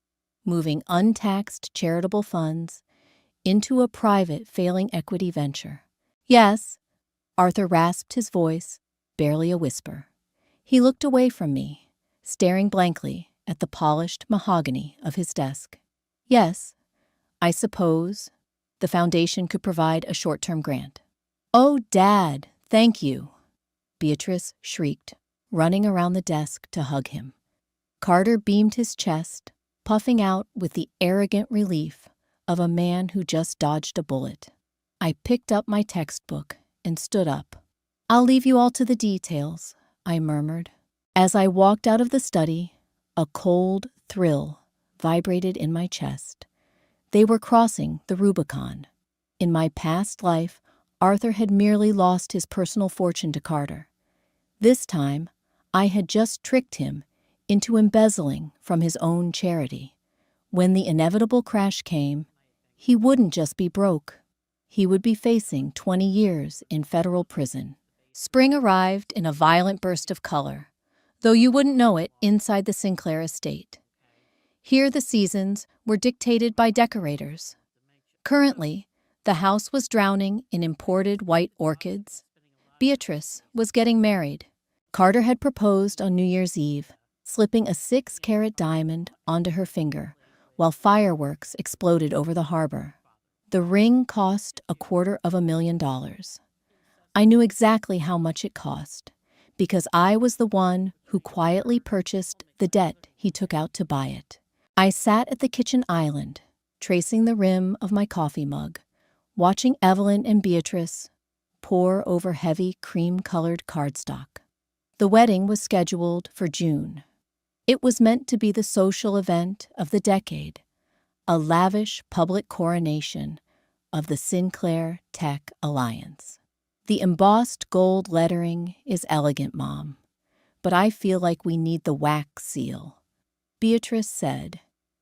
moving untaxed charitable funds into a private failing equity venture. "Yes," Arthur rasped, his voice barely a whisper. He looked away from me, staring blankly at the polished mahogany of his desk. "Yes, I suppose the foundation could provide a short-term grant." "Oh, Dad, thank you," Beatrice shrieked, running around the desk to hug him. Carter beamed his chest, puffing out with the arrogant relief of a man who just dodged a bullet. I picked up my textbook and stood up. "I'll leave you all to the details," I murmured. As I walked out of the study, a cold thrill vibrated in my chest. They were crossing the Rubicon. In my past life, Arthur had merely lost his personal fortune to Carter. This time, I had just tricked him into embezzling from his own charity. When the inevitable crash came, he wouldn't just be broke. He would be facing 20 years in federal prison. Spring arrived in a violent burst of color, though you wouldn't know it inside the Sinclair estate. Here the seasons were dictated by decorators. Currently, the house was drowning in imported white orchids. Beatrice was getting married. Carter had proposed on New Year's Eve, slipping a 6-carat diamond onto her finger while fireworks exploded over the harbor. The ring cost $250,000. I knew exactly how much it cost, because I was the one who quietly purchased the debt he took out to buy it. I sat at the kitchen island, tracing the rim of my coffee mug, watching Evelyn and Beatrice pour over heavy cream-colored cardstock. The wedding was scheduled for June. It was meant to be the social event of the decade, a lavish public coronation of the Sinclair Tech Alliance. The embossed gold lettering is elegant, Mom, but I feel like we need the wax seal, Beatrice said,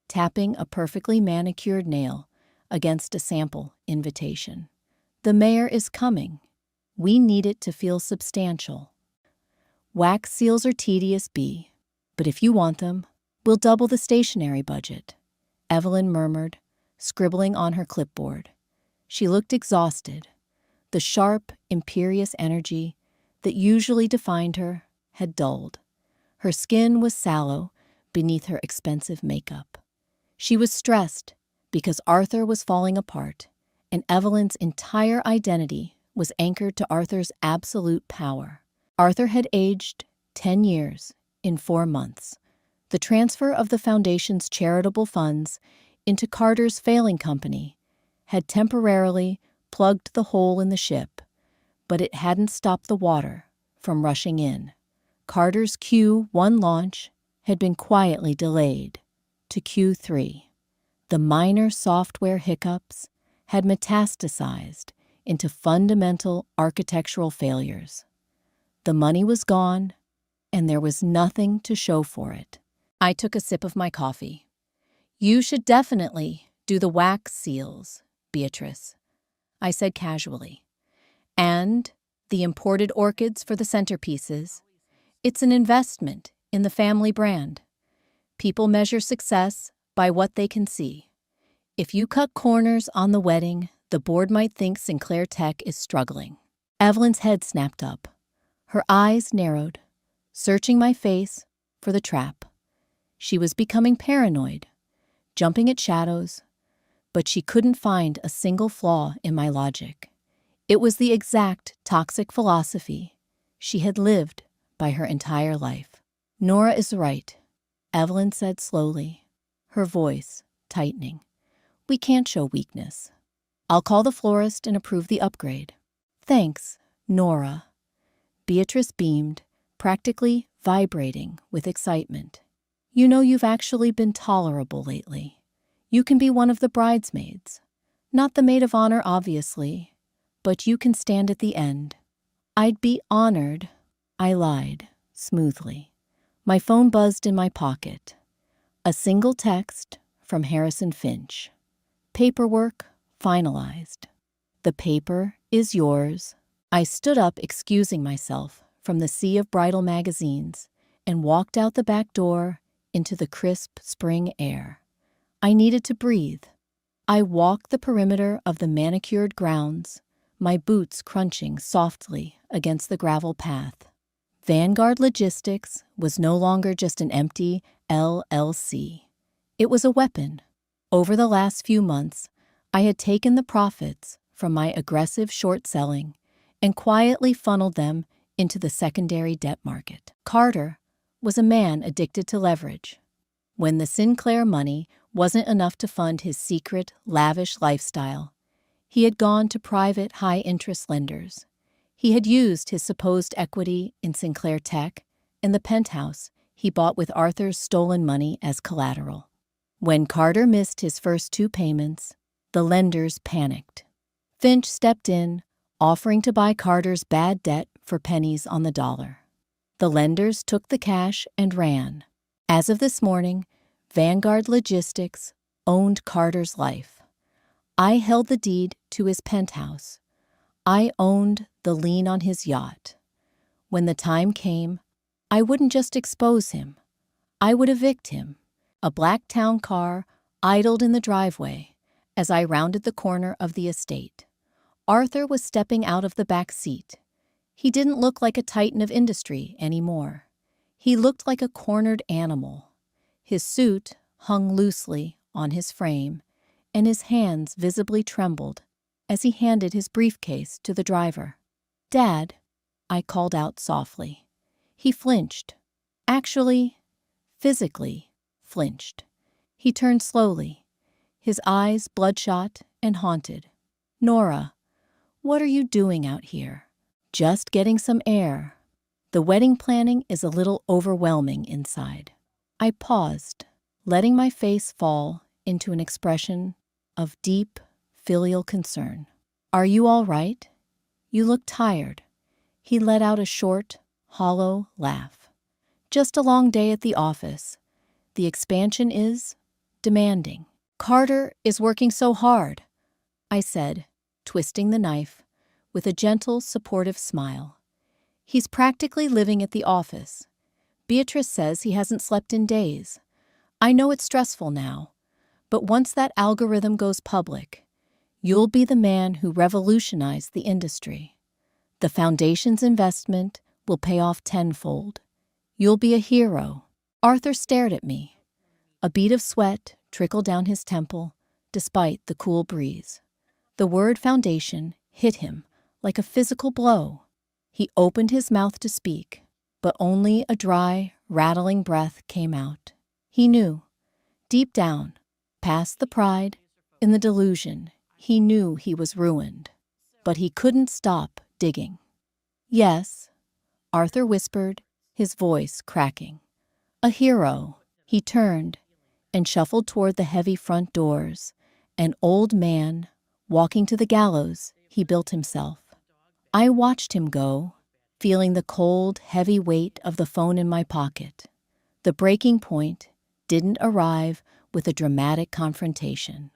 tapping a perfectly manicured nail against a sample invitation. "The mayor is coming. We need it to feel substantial." "Wax seals are tedious, Bea, but if you want them, we'll double the stationery budget," Evelyn murmured, scribbling on her clipboard. She looked exhausted. The sharp, imperious energy that usually defined her had dulled. Her skin was sallow beneath her expensive makeup. She was stressed because Arthur was falling apart, and Evelyn's entire identity was anchored to Arthur's absolute power. Arthur had aged 10 years in 4 months. The transfer of the foundation's charitable funds into Carter's failing company had temporarily plugged the hole in the ship, but it hadn't stopped the water from rushing in. Carter's Q1 launch had been quietly delayed to Q3. The minor software hiccups had metastasized into fundamental architectural failures. The money was gone, and there was nothing to show for it. I took a sip of my coffee. "You should definitely do the wax seals, Beatrice," I said casually. "And the imported orchids for the centerpieces. It's an investment in the family brand. People measure success by what they can see. If you cut corners on the wedding, the board might think Sinclair Tech is struggling." Evelyn's head snapped up. Her eyes narrowed, searching my face for the trap. She was becoming paranoid, jumping at shadows, but she couldn't find a single flaw in my logic. It was the exact toxic philosophy she had lived by her entire life. "Nora is right," Evelyn said slowly, her voice tightening. "We can't show weakness. I'll call the florist and approve the upgrade." "Thanks, Nora." Beatrice beamed, practically vibrating with excitement. "You know, you've actually been tolerable lately. You can be one of the bridesmaids. Not the maid of honor, obviously, but you can stand at the end." "I'd be honored," I lied smoothly. My phone buzzed in my pocket. A single text from Heiress and Finch. "Paperwork finalized. The paper is yours." I stood up, excusing myself from the sea of bridal magazines, and walked out the back door into the crisp spring air. I needed to breathe. I walked the perimeter of the manicured grounds, my boots crunching softly against the gravel path. Vanguard Logistics was no longer just an empty LLC. It was a weapon. Over the last few months, I had taken the profits from my aggressive short selling and quietly funneled them into the secondary debt market. Carter was a man addicted to leverage. When the Sinclair money wasn't enough to fund his secret, lavish lifestyle, he had gone to private, high-interest lenders. He had used his supposed equity in Sinclair Tech and the penthouse he bought with Arthur's stolen money as collateral. When Carter missed his first 2 payments, the lenders panicked. Finch stepped in, offering to buy Carter's bad debt for pennies on the dollar. The lenders took the cash and ran. As of this morning, Vanguard Logistics owned Carter's life. I held the deed to his penthouse. I owned the lien on his yacht. When the time came, I wouldn't just expose him. I would evict him. A black town car idled in the driveway as I rounded the corner of the estate. Arthur was stepping out of the back seat. He didn't look like a titan of industry anymore. He looked like a cornered animal. His suit hung loosely on his frame, and his hands visibly trembled as he handed his briefcase to the driver. "Dad," I called out softly. He flinched. Actually, physically flinched. He turned slowly, his eyes bloodshot and haunted. "Nora, what are you doing out here?" "Just getting some air. The wedding planning is a little overwhelming inside." I paused, letting my face fall into an expression of deep, filial concern. "Are you all right? You look tired." He let out a short, hollow laugh. "Just a long day at the office. The expansion is demanding." "Carter is working so hard," I said, twisting the knife with a gentle, supportive smile. "He's practically living at the office. Beatrice says he hasn't slept in days. I know it's stressful now, but once that algorithm goes public, you'll be the man who revolutionized the industry. The foundation's investment will pay off tenfold. You'll be a hero." Arthur stared at me. A bead of sweat trickled down his temple, despite the cool breeze. The word foundation hit him like a physical blow. He opened his mouth to speak, but only a dry, rattling breath came out. He knew, deep down, past the pride, in the delusion, he knew he was ruined. But he couldn't stop digging. "Yes," Arthur whispered, his voice cracking. "A hero." He turned and shuffled toward the heavy front doors, an old man walking to the gallows he built himself. I watched him go, feeling the cold, heavy weight of the phone in my pocket. The breaking point didn't arrive with a dramatic confrontation.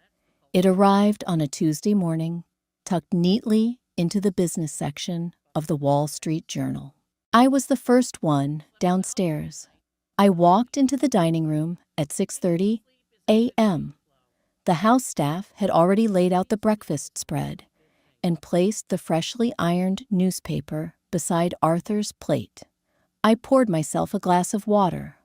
It arrived on a Tuesday morning, tucked neatly into the business section of the Wall Street Journal. I was the first one downstairs. I walked into the dining room at 6:30 a.m. The house staff had already laid out the breakfast spread and placed the freshly ironed newspaper beside Arthur's plate. I poured myself a glass of water,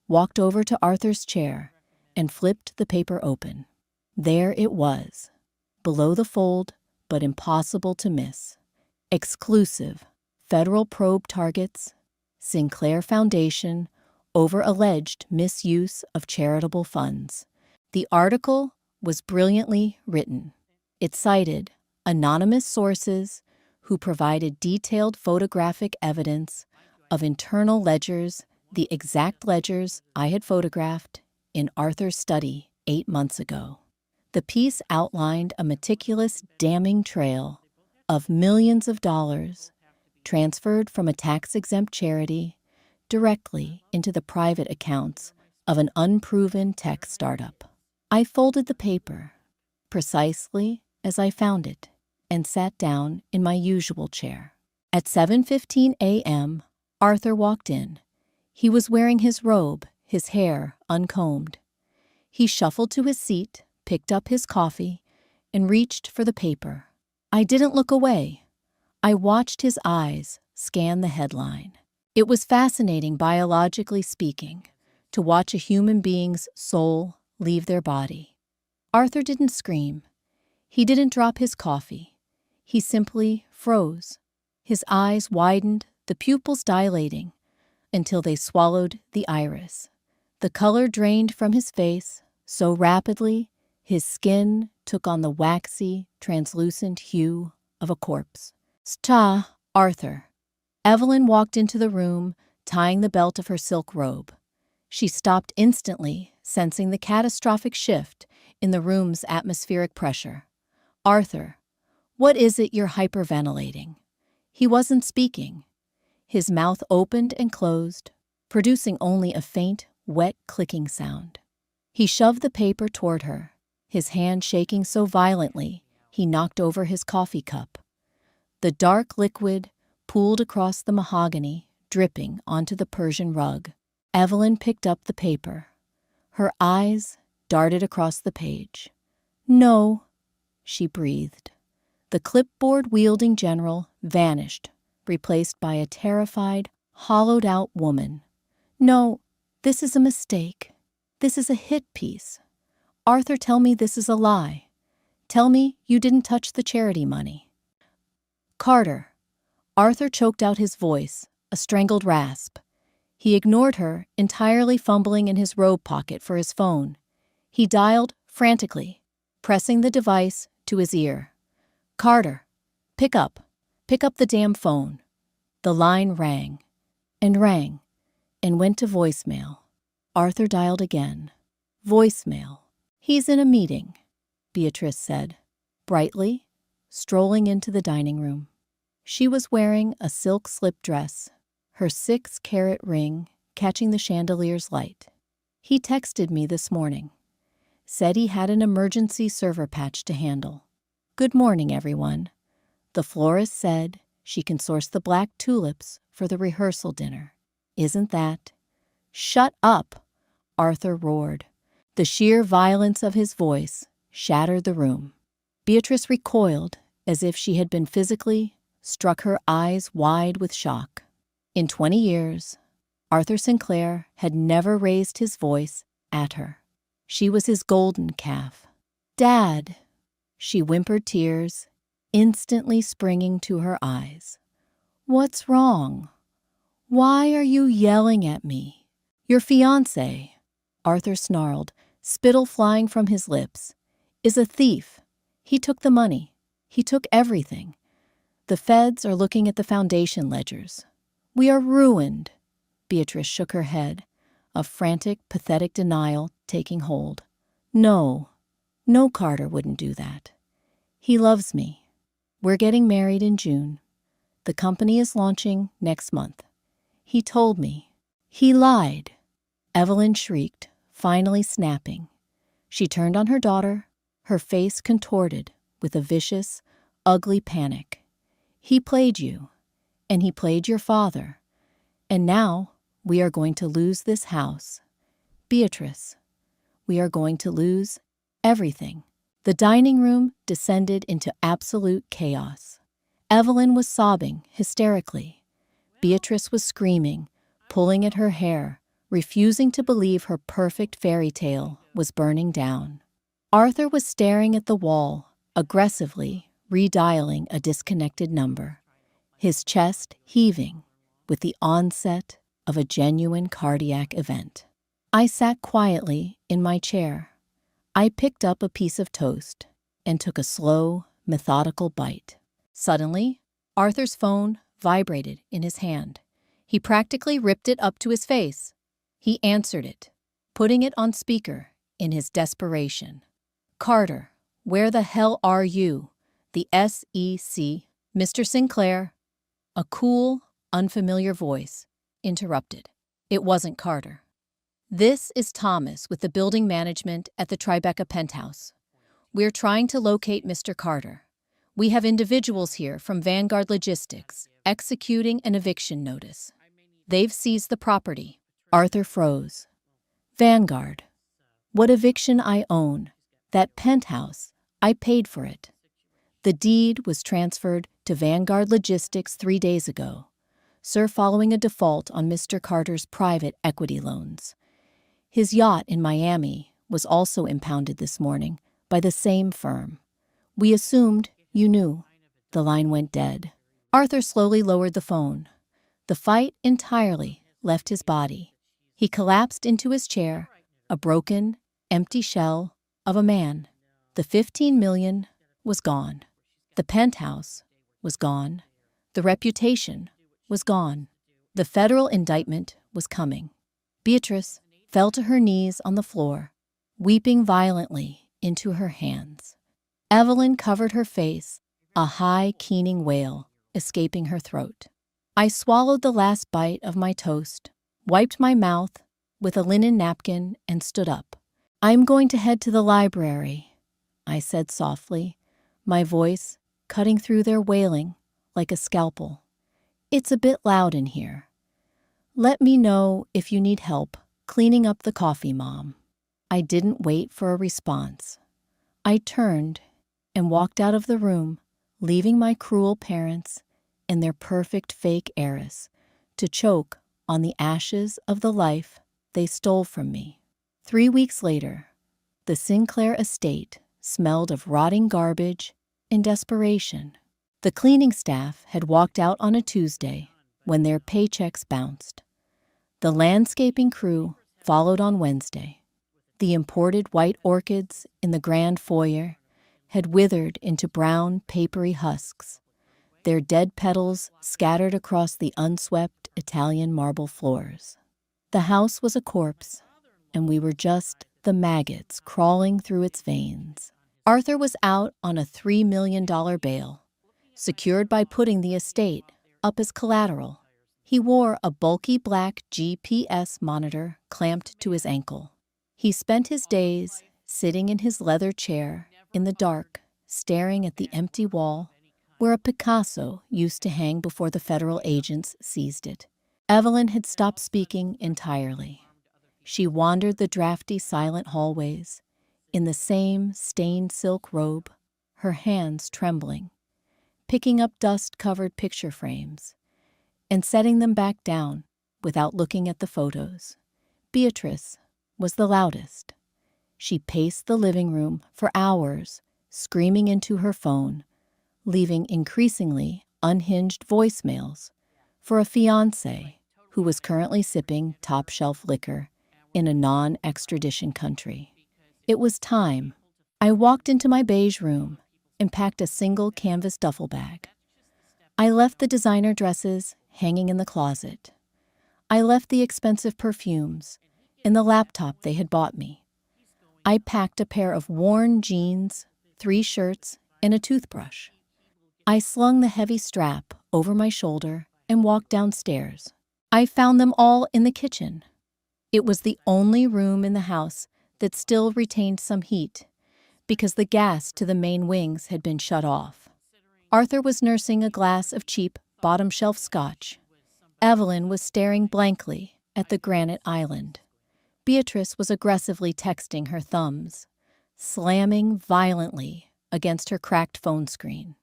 walked over to Arthur's chair, and flipped the paper open. There it was, below the fold, but impossible to miss. Exclusive federal probe targets, Sinclair Foundation over alleged misuse of charitable funds. The article was brilliantly written. It cited anonymous sources who provided detailed photographic evidence of internal ledgers, the exact ledgers I had photographed in Arthur's study 8 months ago. The piece outlined a meticulous, damning trail of millions of dollars transferred from a tax-exempt charity directly into the private accounts of an unproven tech startup. I folded the paper, precisely as I found it, and sat down in my usual chair. At 7:15 a.m., Arthur walked in. He was wearing his robe, his hair uncombed. He shuffled to his seat, picked up his coffee, and reached for the paper. I didn't look away. I watched his eyes scan the headline. It was fascinating, biologically speaking, to watch a human being's soul leave their body. Arthur didn't scream. He didn't drop his coffee. He simply froze. His eyes widened, the pupils dilating, until they swallowed the iris. The color drained from his face so rapidly, his skin took on the waxy, translucent hue of a corpse. "Sta, Arthur." Evelyn walked into the room, tying the belt of her silk robe. She stopped instantly, sensing the catastrophic shift in the room's atmospheric pressure. "Arthur, what is it you're hyperventilating?" He wasn't speaking. His mouth opened and closed, producing only a faint, wet clicking sound. He shoved the paper toward her, his hand shaking so violently he knocked over his coffee cup. The dark liquid pooled across the mahogany, dripping onto the Persian rug. Evelyn picked up the paper. Her eyes darted across the page. "No," she breathed. The clipboard-wielding general vanished, replaced by a terrified, hollowed-out woman. "No, this is a mistake. This is a hit piece. Arthur, tell me this is a lie. Tell me you didn't touch the charity money." "Carter." Arthur choked out his voice, a strangled rasp. He ignored her, entirely fumbling in his robe pocket for his phone. He dialed frantically, pressing the device to his ear. "Carter, pick up the damn phone." The line rang, and went to voicemail. Arthur dialed again. Voicemail. "He's in a meeting," Beatrice said, brightly, strolling into the dining room. She was wearing a silk slip dress, her 6-carat ring catching the chandelier's light. "He texted me this morning. Said he had an emergency server patch to handle. Good morning, everyone. The florist said she can source the black tulips for the rehearsal dinner. Isn't that—" "Shut up!" Arthur roared. The sheer violence of his voice shattered the room. Beatrice recoiled as if she had been physically struck, her eyes wide with shock. In 20 years, Arthur Sinclair had never raised his voice at her. She was his golden calf. "Dad," she whimpered, tears instantly springing to her eyes. What's wrong? Why are you yelling at me? Your fiancé, Arthur snarled, spittle flying from his lips, is a thief. He took the money. He took everything. The feds are looking at the foundation ledgers. We are ruined. Beatrice shook her head, a frantic, pathetic denial taking hold. No, Carter wouldn't do that. He loves me. We're getting married in June. The company is launching next month. He told me. He lied. Evelyn shrieked, finally snapping. She turned on her daughter, her face contorted with a vicious, ugly panic. He played you, and he played your father, and now we are going to lose this house. Beatrice, we are going to lose everything. The dining room descended into absolute chaos. Evelyn was sobbing hysterically. Beatrice was screaming, pulling at her hair, refusing to believe her perfect fairy tale was burning down. Arthur was staring at the wall, aggressively redialing a disconnected number, his chest heaving with the onset of a genuine cardiac event. I sat quietly in my chair. I picked up a piece of toast and took a slow, methodical bite. Suddenly, Arthur's phone vibrated in his hand. He practically ripped it up to his face. He answered it, putting it on speaker in his desperation. Carter, where the hell are you? The SEC, Mr. Sinclair. A cool, unfamiliar voice interrupted. It wasn't Carter. This is Thomas with the building management at the Tribeca penthouse. We're trying to locate Mr. Carter. We have individuals here from Vanguard Logistics executing an eviction notice. They've seized the property. Arthur froze. Vanguard. What eviction I own. That penthouse. I paid for it. The deed was transferred to Vanguard Logistics 3 days ago, sir, following a default on Mr. Carter's private equity loans. His yacht in Miami was also impounded this morning by the same firm. We assumed you knew. The line went dead. Arthur slowly lowered the phone. The fight entirely left his body. He collapsed into his chair, a broken, empty shell of a man. The $15 million was gone. The penthouse was gone. The reputation was gone. The federal indictment was coming. Beatrice fell to her knees on the floor, weeping violently into her hands. Evelyn covered her face, a high, keening wail escaping her throat. I swallowed the last bite of my toast, wiped my mouth with a linen napkin, and stood up. I'm going to head to the library, I said softly, my voice cutting through their wailing like a scalpel. It's a bit loud in here. Let me know if you need help cleaning up the coffee, Mom. I didn't wait for a response. I turned and walked out of the room, leaving my cruel parents and their perfect fake heiress to choke on the ashes of the life they stole from me. 3 weeks later, the Sinclair estate smelled of rotting garbage and desperation. The cleaning staff had walked out on a Tuesday when their paychecks bounced. The landscaping crew followed on Wednesday. The imported white orchids in the grand foyer had withered into brown, papery husks, their dead petals scattered across the unswept Italian marble floors. The house was a corpse, and we were just the maggots crawling through its veins. Arthur was out on a $3 million bail, secured by putting the estate up as collateral. He wore a bulky black GPS monitor clamped to his ankle. He spent his days sitting in his leather chair in the dark, staring at the empty wall where a Picasso used to hang before the federal agents seized it. Evelyn had stopped speaking entirely. She wandered the drafty, silent hallways, in the same stained silk robe, her hands trembling, picking up dust-covered picture frames and setting them back down without looking at the photos. Beatrice was the loudest. She paced the living room for hours, screaming into her phone, leaving increasingly unhinged voicemails for a fiancé who was currently sipping top-shelf liquor in a non-extradition country. It was time. I walked into my beige room and packed a single canvas duffel bag. I left the designer dresses hanging in the closet. I left the expensive perfumes and the laptop they had bought me. I packed a pair of worn jeans, 3 shirts, and a toothbrush. I slung the heavy strap over my shoulder and walked downstairs. I found them all in the kitchen. It was the only room in the house that still retained some heat, because the gas to the main wings had been shut off. Arthur was nursing a glass of cheap bottom-shelf scotch. Evelyn was staring blankly at the granite island. Beatrice was aggressively texting her thumbs, slamming violently against her cracked phone screen.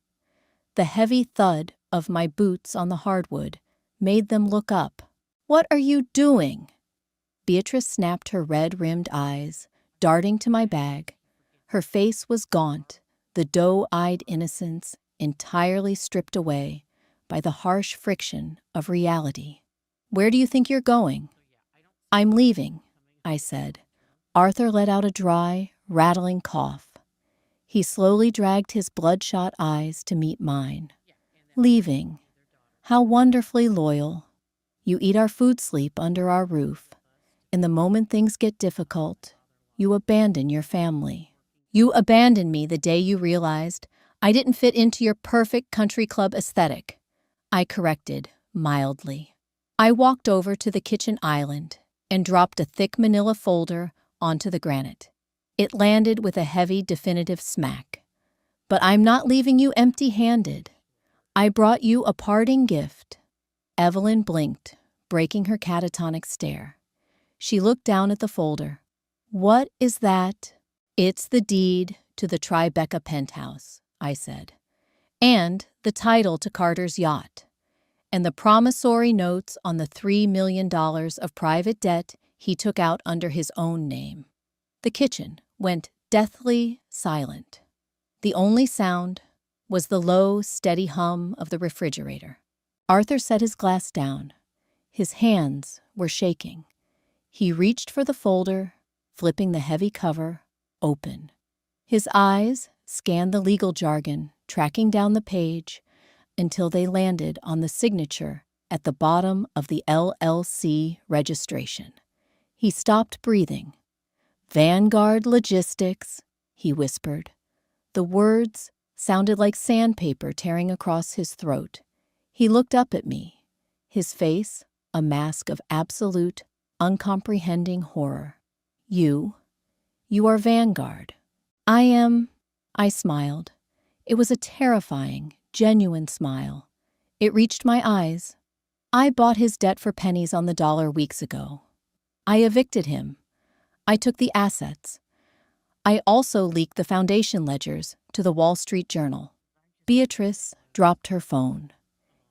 The heavy thud of my boots on the hardwood made them look up. "What are you doing?" Beatrice snapped her red-rimmed eyes, darting to my bag. Her face was gaunt, the doe-eyed innocence entirely stripped away by the harsh friction of reality. "Where do you think you're going?" "I'm leaving," I said. Arthur let out a dry, rattling cough. He slowly dragged his bloodshot eyes to meet mine. "Leaving. How wonderfully loyal. You eat our food, sleep under our roof. And the moment things get difficult, you abandon your family. You abandoned me the day you realized I didn't fit into your perfect country club aesthetic," I corrected mildly. I walked over to the kitchen island and dropped a thick manila folder onto the granite. It landed with a heavy, definitive smack. "But I'm not leaving you empty-handed. I brought you a parting gift." Evelyn blinked, breaking her catatonic stare. She looked down at the folder. "What is that?" "It's the deed to the Tribeca penthouse," I said, "and the title to Carter's yacht, and the promissory notes on the $3 million of private debt he took out under his own name." The kitchen went deathly silent. The only sound was the low, steady hum of the refrigerator. Arthur set his glass down. His hands were shaking. He reached for the folder, flipping the heavy cover open. His eyes scanned the legal jargon, tracking down the page until they landed on the signature at the bottom of the LLC registration. He stopped breathing. "Vanguard Logistics," he whispered. The words sounded like sandpaper tearing across his throat. He looked up at me, his face a mask of absolute, uncomprehending horror. You are Vanguard." "I am," I smiled. It was a terrifying, genuine smile. It reached my eyes. "I bought his debt for pennies on the dollar weeks ago. I evicted him. I took the assets. I also leaked the foundation ledgers to the Wall Street Journal." Beatrice dropped her phone.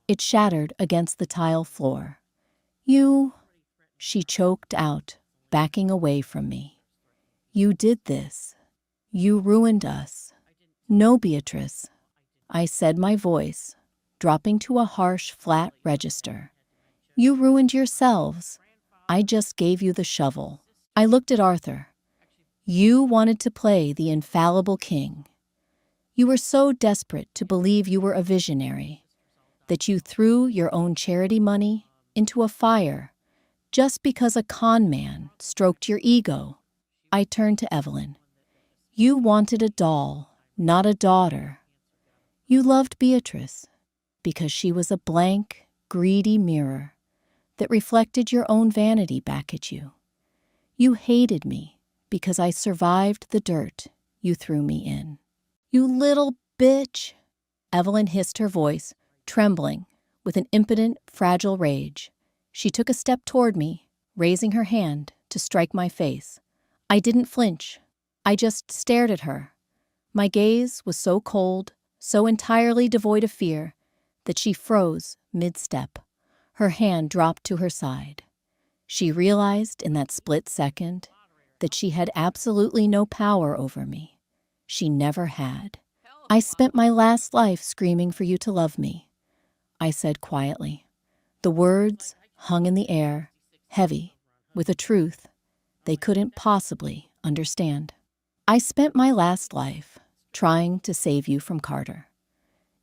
It shattered against the tile floor. "You," she choked out, backing away from me. "You did this. You ruined us." "No, Beatrice," I said, my voice dropping to a harsh, flat register. "You ruined yourselves. I just gave you the shovel." I looked at Arthur. "You wanted to play the infallible king. You were so desperate to believe you were a visionary that you threw your own charity money into a fire just because a con man stroked your ego." I turned to Evelyn. "You wanted a doll, not a daughter. You loved Beatrice because she was a blank, greedy mirror that reflected your own vanity back at you. You hated me because I survived the dirt you threw me in." "You little bitch," Evelyn hissed, her voice trembling with an impotent, fragile rage. She took a step toward me, raising her hand to strike my face. I didn't flinch. I just stared at her. My gaze was so cold, so entirely devoid of fear, that she froze mid-step. Her hand dropped to her side. She realized in that split second that she had absolutely no power over me. She never had. "I spent my last life screaming for you to love me," I said quietly. The words hung in the air, heavy, with a truth they couldn't possibly understand. I spent my last life trying to save you from Carter.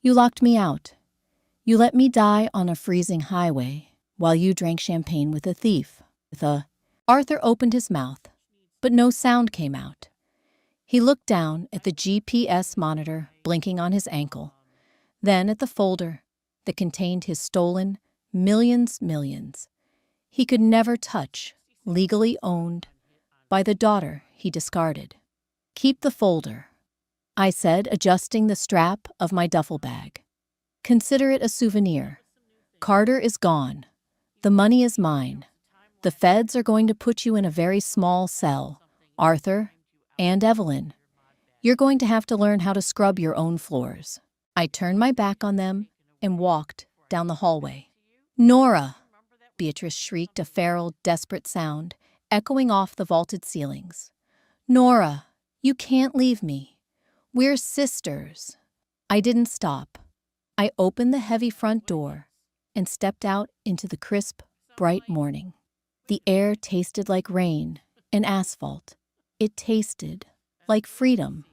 You locked me out. You let me die on a freezing highway while you drank champagne with a thief. Arthur opened his mouth, but no sound came out. He looked down at the GPS monitor blinking on his ankle, then at the folder that contained his stolen millions he could never touch, legally owned by the daughter he discarded. Keep the folder, I said, adjusting the strap of my duffel bag. Consider it a souvenir. Carter is gone. The money is mine. The feds are going to put you in a very small cell, Arthur and Evelyn. You're going to have to learn how to scrub your own floors. I turned my back on them and walked down the hallway. Nora! Beatrice shrieked, a feral, desperate sound echoing off the vaulted ceilings. Nora, you can't leave me. We're sisters. I didn't stop. I opened the heavy front door and stepped out into the crisp, bright morning. The air tasted like rain and asphalt. It tasted like freedom.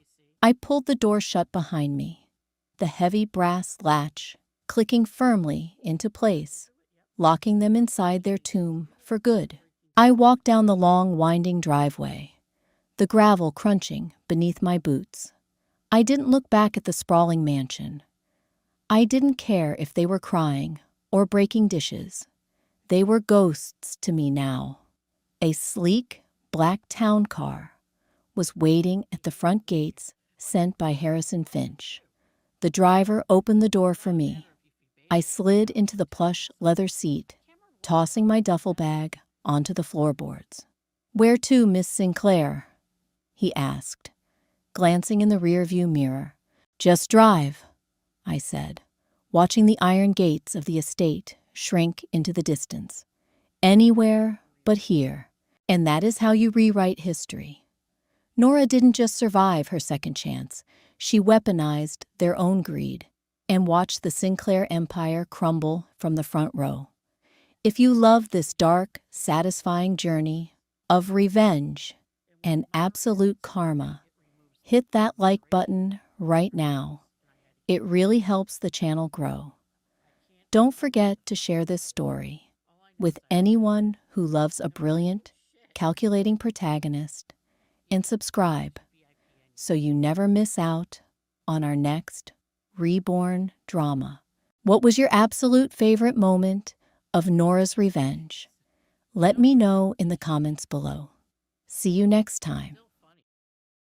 I pulled the door shut behind me, the heavy brass latch clicking firmly into place, locking them inside their tomb for good. I walked down the long, winding driveway, the gravel crunching beneath my boots. I didn't look back at the sprawling mansion. I didn't care if they were crying or breaking dishes. They were ghosts to me now. A sleek, black town car was waiting at the front gates sent by Heiress and Finch. The driver opened the door for me. I slid into the plush leather seat, tossing my duffel bag onto the floorboards. Where to, Miss Sinclair? He asked, glancing in the rearview mirror. Just drive, I said, watching the iron gates of the estate shrink into the distance. Anywhere but here. And that is how you rewrite history. Nora didn't just survive her second chance. She weaponized their own greed and watched the Sinclair empire crumble from the front row. If you love this dark, satisfying journey of revenge and absolute karma, hit that like button right now. It really helps the channel grow. Don't forget to share this story with anyone who loves a brilliant, calculating protagonist, and subscribe so you never miss out on our next Reborn drama. What was your absolute favorite moment of Nora's revenge? Let me know in the comments below. See you next time.